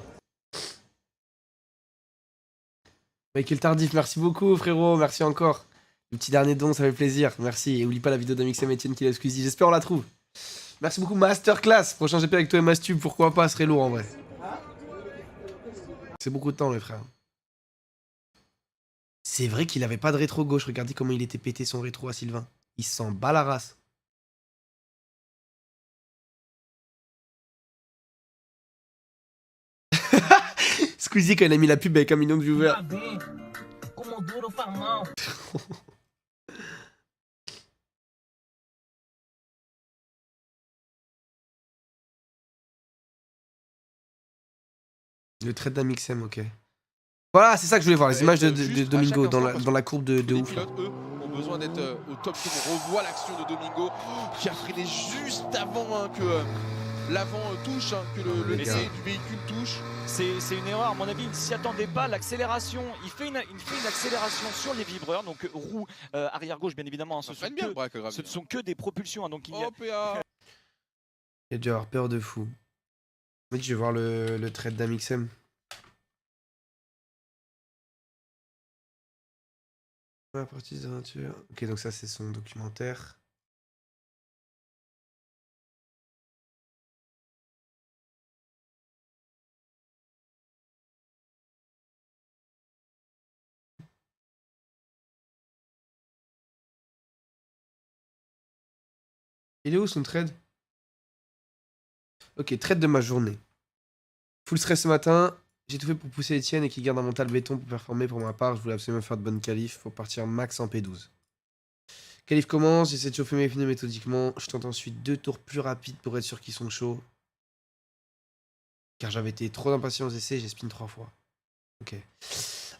Michael Tardif, merci beaucoup, frérot. Merci encore. Le petit dernier don, ça fait plaisir. Merci. Et oublie pas la vidéo de Mixem Etienne qui l'a Squeezie. J'espère on la trouve. Merci beaucoup, Masterclass. Prochain GP avec toi et Mastube, pourquoi pas, ce serait lourd en vrai. C'est beaucoup de temps, les frères. C'est vrai qu'il avait pas de rétro gauche. Regardez comment il était pété son rétro à Sylvain. Il s'en bat la race. Squeezie quand il a mis la pub avec 1 million de viewers. Le trait d'un Mixem, ok. Voilà, c'est ça que je voulais voir, les images de Domingo dans la courbe de les ouf. pilotes, eux, ont besoin d'être au top. On revoit l'action de Domingo qui a freiné juste avant que l'avant touche, que le nez du véhicule touche. C'est une erreur, à mon avis, il ne s'y attendait pas. L'accélération, il fait une accélération sur les vibreurs, donc roue arrière-gauche, bien évidemment. Hein, ce ne sont que des propulsions. Hein, donc il y a dû avoir peur de fou. Je vais voir le trait d'Amixem. La partie des aventures. Ok, donc ça, c'est son documentaire. Il est où son trade? Ok, trade de ma journée. Full stress ce matin. J'ai tout fait pour pousser Etienne et qu'il garde un mental béton pour performer. Pour ma part, je voulais absolument faire de bonnes qualifs. Faut partir max en P12. Qualif commence, j'essaie de chauffer mes pneus méthodiquement. Je tente ensuite 2 tours plus rapides pour être sûr qu'ils sont chauds. Car j'avais été trop impatient aux essais, j'ai spin 3 fois. Ok.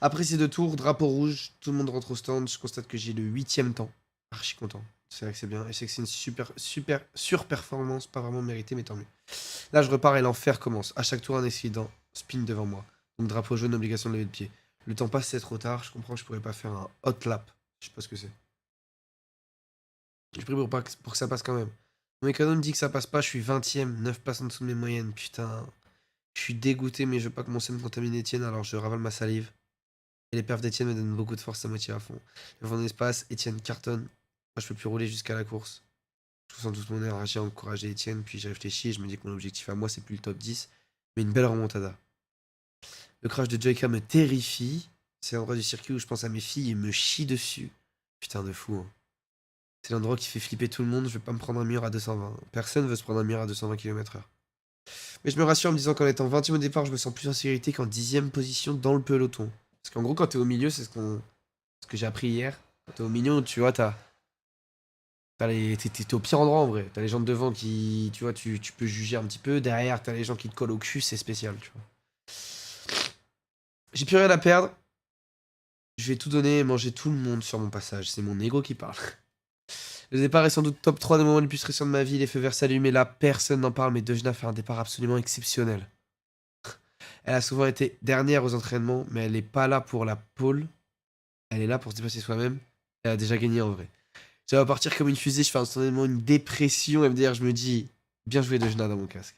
Après ces 2 tours, drapeau rouge, tout le monde rentre au stand. Je constate que j'ai le 8ème temps. Archi content. C'est vrai que c'est bien. Et je sais que c'est une surperformance, pas vraiment méritée, mais tant mieux. Là, je repars et l'enfer commence. À chaque tour, un accident. Spin devant moi. Donc drapeau jaune, obligation de lever le pied. Le temps passe, c'est trop tard. Je comprends que je pourrais pas faire un hot lap. Je sais pas ce que c'est. J'ai pris pour que ça passe quand même. Mon mécano me dit que ça passe pas. Je suis 20ème. 9 passes en dessous de mes moyennes. Putain. Je suis dégoûté, mais je veux pas commencer à me contaminer Etienne, alors je ravale ma salive. Et les perfs d'Etienne me donnent beaucoup de force, ça motive à fond. Le vent d'espace, Etienne cartonne. Moi, je peux plus rouler jusqu'à la course. Je ressens toute mon énergie à encourager Etienne, puis j'ai réfléchi et je me dis que mon objectif à moi, c'est plus le top 10, mais une belle remontada. Le crash de Joyka me terrifie. C'est l'endroit du circuit où je pense à mes filles et me chie dessus. Putain de fou, hein. C'est l'endroit qui fait flipper tout le monde. Je vais pas me prendre un mur à 220. Personne veut se prendre un mur à 220 km/h. Mais je me rassure en me disant qu'en étant 20ème au départ, je me sens plus en sécurité qu'en 10ème position dans le peloton. Parce qu'en gros, quand t'es au milieu, c'est ce que j'ai appris hier. Quand t'es au milieu, tu vois, t'es au pire endroit en vrai. T'as les gens de devant qui, tu vois, tu peux juger un petit peu. Derrière, t'as les gens qui te collent au cul, c'est spécial, tu vois. J'ai plus rien à perdre. Je vais tout donner et manger tout le monde sur mon passage. C'est mon ego qui parle. Le départ est sans doute top 3 des moments les plus stressants de ma vie. Les feux verts s'allument et là, personne n'en parle. Mais Dejna fait un départ absolument exceptionnel. Elle a souvent été dernière aux entraînements, mais elle n'est pas là pour la pole. Elle est là pour se dépasser soi-même. Elle a déjà gagné en vrai. Ça va partir comme une fusée. Je fais instantanément une dépression. MDR, je me dis, bien joué Dejna dans mon casque.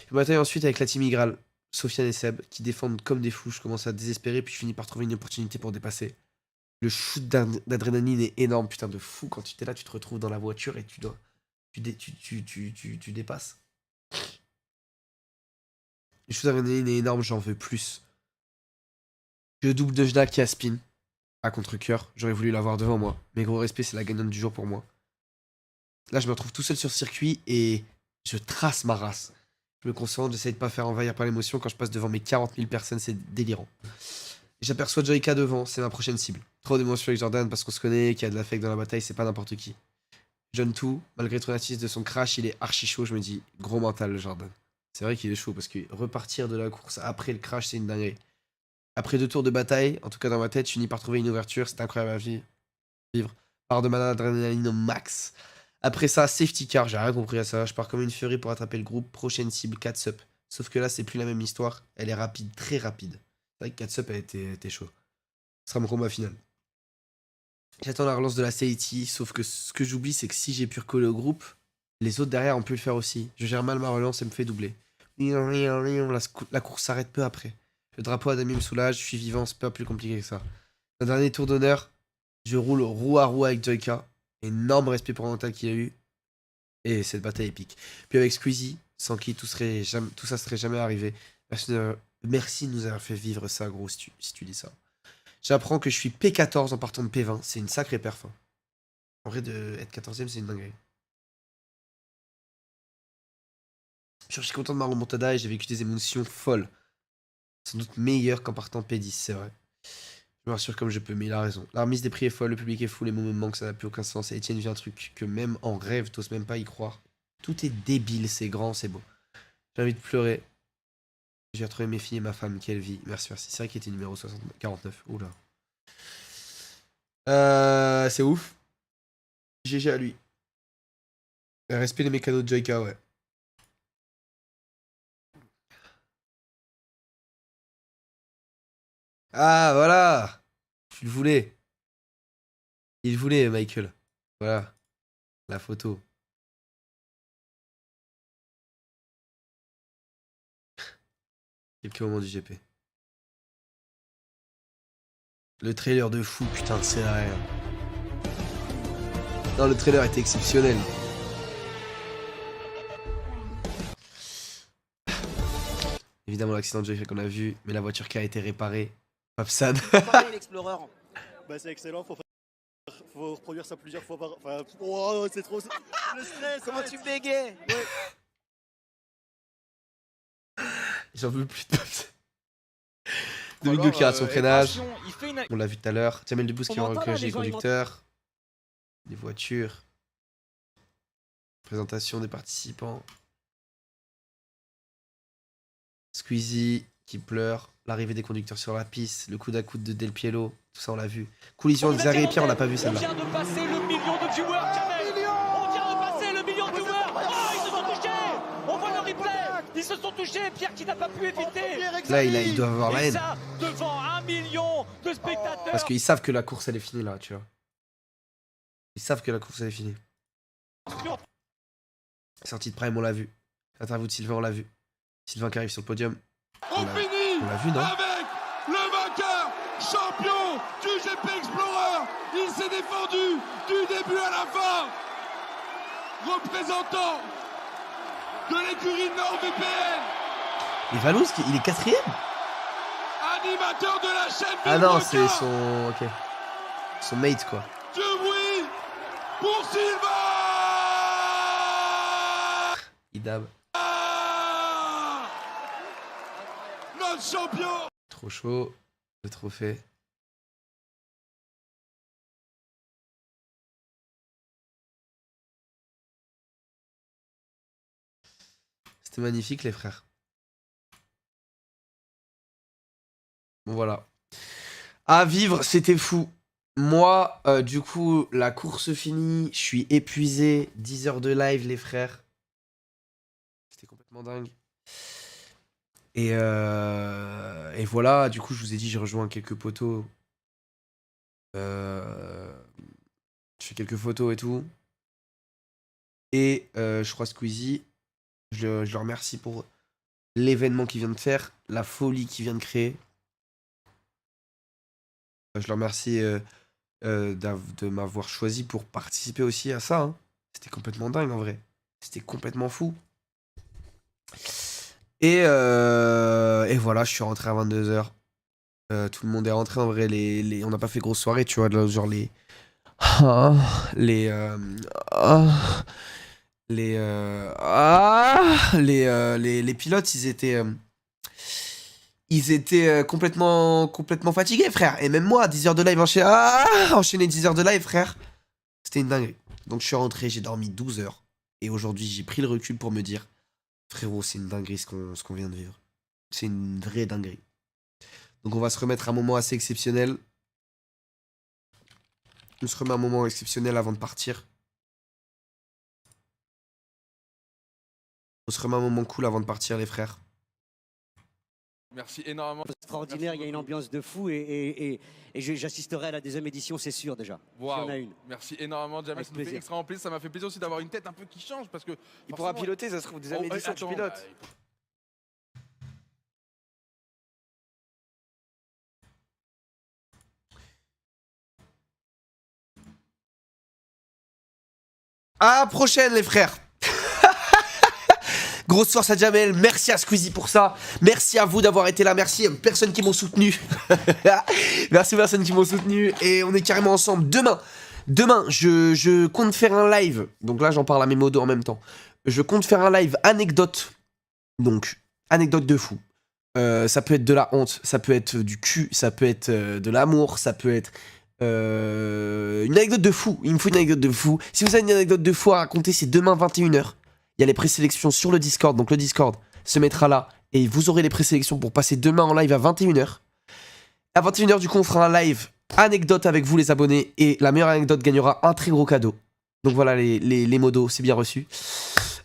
Je me bataille ensuite avec la team Igral, Sofiane et Seb, qui défendent comme des fous. Je commence à désespérer, puis je finis par trouver une opportunité pour dépasser. Le shoot d'adrénaline est énorme, putain de fou. Quand tu t'es là, tu te retrouves dans la voiture et tu dépasses. Le shoot d'adrénaline est énorme, j'en veux plus. Le double de Jna qui a spin à contre-cœur. J'aurais voulu l'avoir devant moi. Mais gros respect, c'est la gagnante du jour pour moi. Là, je me retrouve tout seul sur le circuit et je trace ma race. Je me concentre, j'essaie de pas faire envahir par l'émotion. Quand je passe devant mes 40 000 personnes, c'est délirant. J'aperçois Joyka devant, c'est ma prochaine cible. Trop d'émotion avec Jordan parce qu'on se connaît, qu'il y a de l'affect dans la bataille, c'est pas n'importe qui. John 2, malgré trop l'artiste de son crash, il est archi chaud, je me dis, gros mental le Jordan. C'est vrai qu'il est chaud parce que repartir de la course après le crash, c'est une dinguerie. Après 2 tours de bataille, en tout cas dans ma tête, je finis par trouver une ouverture, c'est incroyable à vivre. Part de mana d'adrénaline au max. Après ça, safety car, j'ai rien compris à ça, je pars comme une furie pour attraper le groupe, prochaine cible, Catsup. Sauf que là, c'est plus la même histoire, elle est rapide, très rapide. C'est vrai que Catsup a été chaud. Ce sera mon combat final. J'attends la relance de la CIT, sauf que ce que j'oublie, c'est que si j'ai pu recoller au groupe, les autres derrière ont pu le faire aussi. Je gère mal ma relance et me fait doubler. La course s'arrête peu après. Le drapeau à damier me soulage, je suis vivant, c'est pas plus compliqué que ça. Un dernier tour d'honneur, je roule roue à roue avec Joyka. Énorme respect pour Mental qu'il y a eu. Et cette bataille épique. Puis avec Squeezie, sans qui tout ça serait jamais arrivé. Merci de nous avoir fait vivre ça, gros, si tu dis ça. J'apprends que je suis P14 en partant de P20. C'est une sacrée perf. En vrai, être 14ème, c'est une dinguerie. Je suis content de ma remontada et j'ai vécu des émotions folles. Sans doute meilleures qu'en partant P10, c'est vrai. Je me rassure comme je peux, mais il a raison. La remise des prix est folle, le public est fou, les mots me manquent, ça n'a plus aucun sens. Et Etienne vit un truc que même en rêve, t'oses même pas y croire. Tout est débile, c'est grand, c'est beau. J'ai envie de pleurer. J'ai retrouvé mes filles et ma femme, quelle vie. Merci, merci. C'est vrai qu'il était numéro 49. Oula. C'est ouf. GG à lui. Respect les mécanos de Joyka, ouais. Ah, voilà. Tu le voulais. Il voulait, Michael. Voilà. La photo. Quelques moments du GP. Le trailer de fou, putain, c'est rien. Non, le trailer était exceptionnel. Évidemment, l'accident de Joyka qu'on a vu, mais la voiture qui a été réparée. Papsan. Bah, c'est excellent, faut reproduire ça plusieurs fois par. Enfin, oh, c'est trop. Le stress. Comment tu bégayes? Ouais. J'en veux plus de Papsan. Domingo qui rate son freinage. On l'a vu tout à l'heure. Jamel Debbouze qui va encourager les conducteurs. Les voitures. Présentation des participants. Squeezie qui pleure. L'arrivée des conducteurs sur la piste. Le coude à coude de Del Piero. Tout ça, on l'a vu. Collision de Xavier et Pierre, on l'a pas vu celle-là. On vient de passer le million de viewers, Jamel. On vient de passer le million de viewers. Oh, ils se sont touchés. On voit le replay. Ils se sont touchés. Pierre qui n'a pas pu éviter. Là, il doit avoir la Et haine. ça, devant 1 million de spectateurs. Parce qu'ils savent que la course, elle est finie, là, tu vois. Ils savent que la course, elle est finie. Sortie de Prime, on l'a vu. Interview de Sylvain, on l'a vu. Sylvain qui arrive sur le podium. On l'a vu, non? Avec le vainqueur, champion du GP Explorer. Il s'est défendu du début à la fin. Représentant de l'écurie NordVPN. Et Valouz, il est 4ème? Animateur de la chaîne. Ah non, c'est son... Ok. Son mate, quoi. Du bruit pour Sylvain. Idab. Notre champion. Trop chaud. Le trophée. C'était magnifique, les frères. Bon, voilà. À vivre, c'était fou. Moi, du coup, la course finie, je suis épuisé. 10 heures de live, les frères. C'était complètement dingue. Et voilà, du coup, je vous ai dit, j'ai rejoint quelques potos. Je fais quelques photos et tout. Et je crois Squeezie, je le remercie pour l'événement qu'il vient de faire, la folie qu'il vient de créer. Je le remercie de m'avoir choisi pour participer aussi à ça. Hein. C'était complètement dingue en vrai. C'était complètement fou. Et voilà, je suis rentré à 22h. Tout le monde est rentré en vrai. On n'a pas fait grosse soirée, tu vois, genre les pilotes, ils étaient complètement fatigués, frère. Et même moi, 10 heures de live enchaîner 10 heures de live, frère. C'était une dinguerie. Donc je suis rentré, j'ai dormi 12 heures. Et aujourd'hui, j'ai pris le recul pour me dire, frérot, c'est une dinguerie ce qu'on vient de vivre. C'est une vraie dinguerie. Donc on va se remettre à un moment assez exceptionnel. On se remet un moment exceptionnel avant de partir. On se remet un moment cool avant de partir, les frères. Merci énormément. Extraordinaire, il y a une ambiance de fou et j'assisterai à la deuxième édition, c'est sûr déjà. Wow. Il y en a une. Merci énormément, Jamel. Ça me fait extrêmement plaisir. Ça m'a fait plaisir aussi d'avoir une tête un peu qui change parce que. Il pourra piloter, ça se trouve, deuxième édition, tu pilotes. À la prochaine, les frères. Grosse force à Jamel, merci à Squeezie pour ça. Merci à vous d'avoir été là, merci aux personnes qui m'ont soutenu. Merci aux personnes qui m'ont soutenu. Et on est carrément ensemble. Demain, je compte faire un live. Donc là, j'en parle à mes modos en même temps. Je compte faire un live anecdote. Donc, anecdote de fou. Ça peut être de la honte, ça peut être du cul, ça peut être de l'amour, ça peut être... une anecdote de fou. Il me faut une anecdote de fou. Si vous avez une anecdote de fou à raconter, c'est demain 21h. Il y a les présélections sur le Discord. Donc le Discord se mettra là. Et vous aurez les présélections pour passer demain en live à 21h. À 21h, du coup, on fera un live anecdote avec vous, les abonnés. Et la meilleure anecdote gagnera un très gros cadeau. Donc voilà, les modos, c'est bien reçu.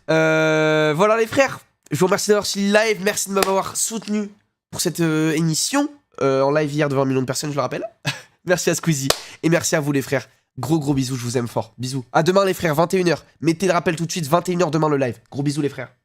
Voilà, les frères. Je vous remercie d'avoir suivi le live. Merci de m'avoir soutenu pour cette émission. En live hier devant 1 million de personnes, je le rappelle. Merci à Squeezie. Et merci à vous, les frères. Gros bisous, je vous aime fort. Bisous. À demain, les frères, 21h. Mettez le rappel tout de suite, 21h demain le live. Gros bisous, les frères.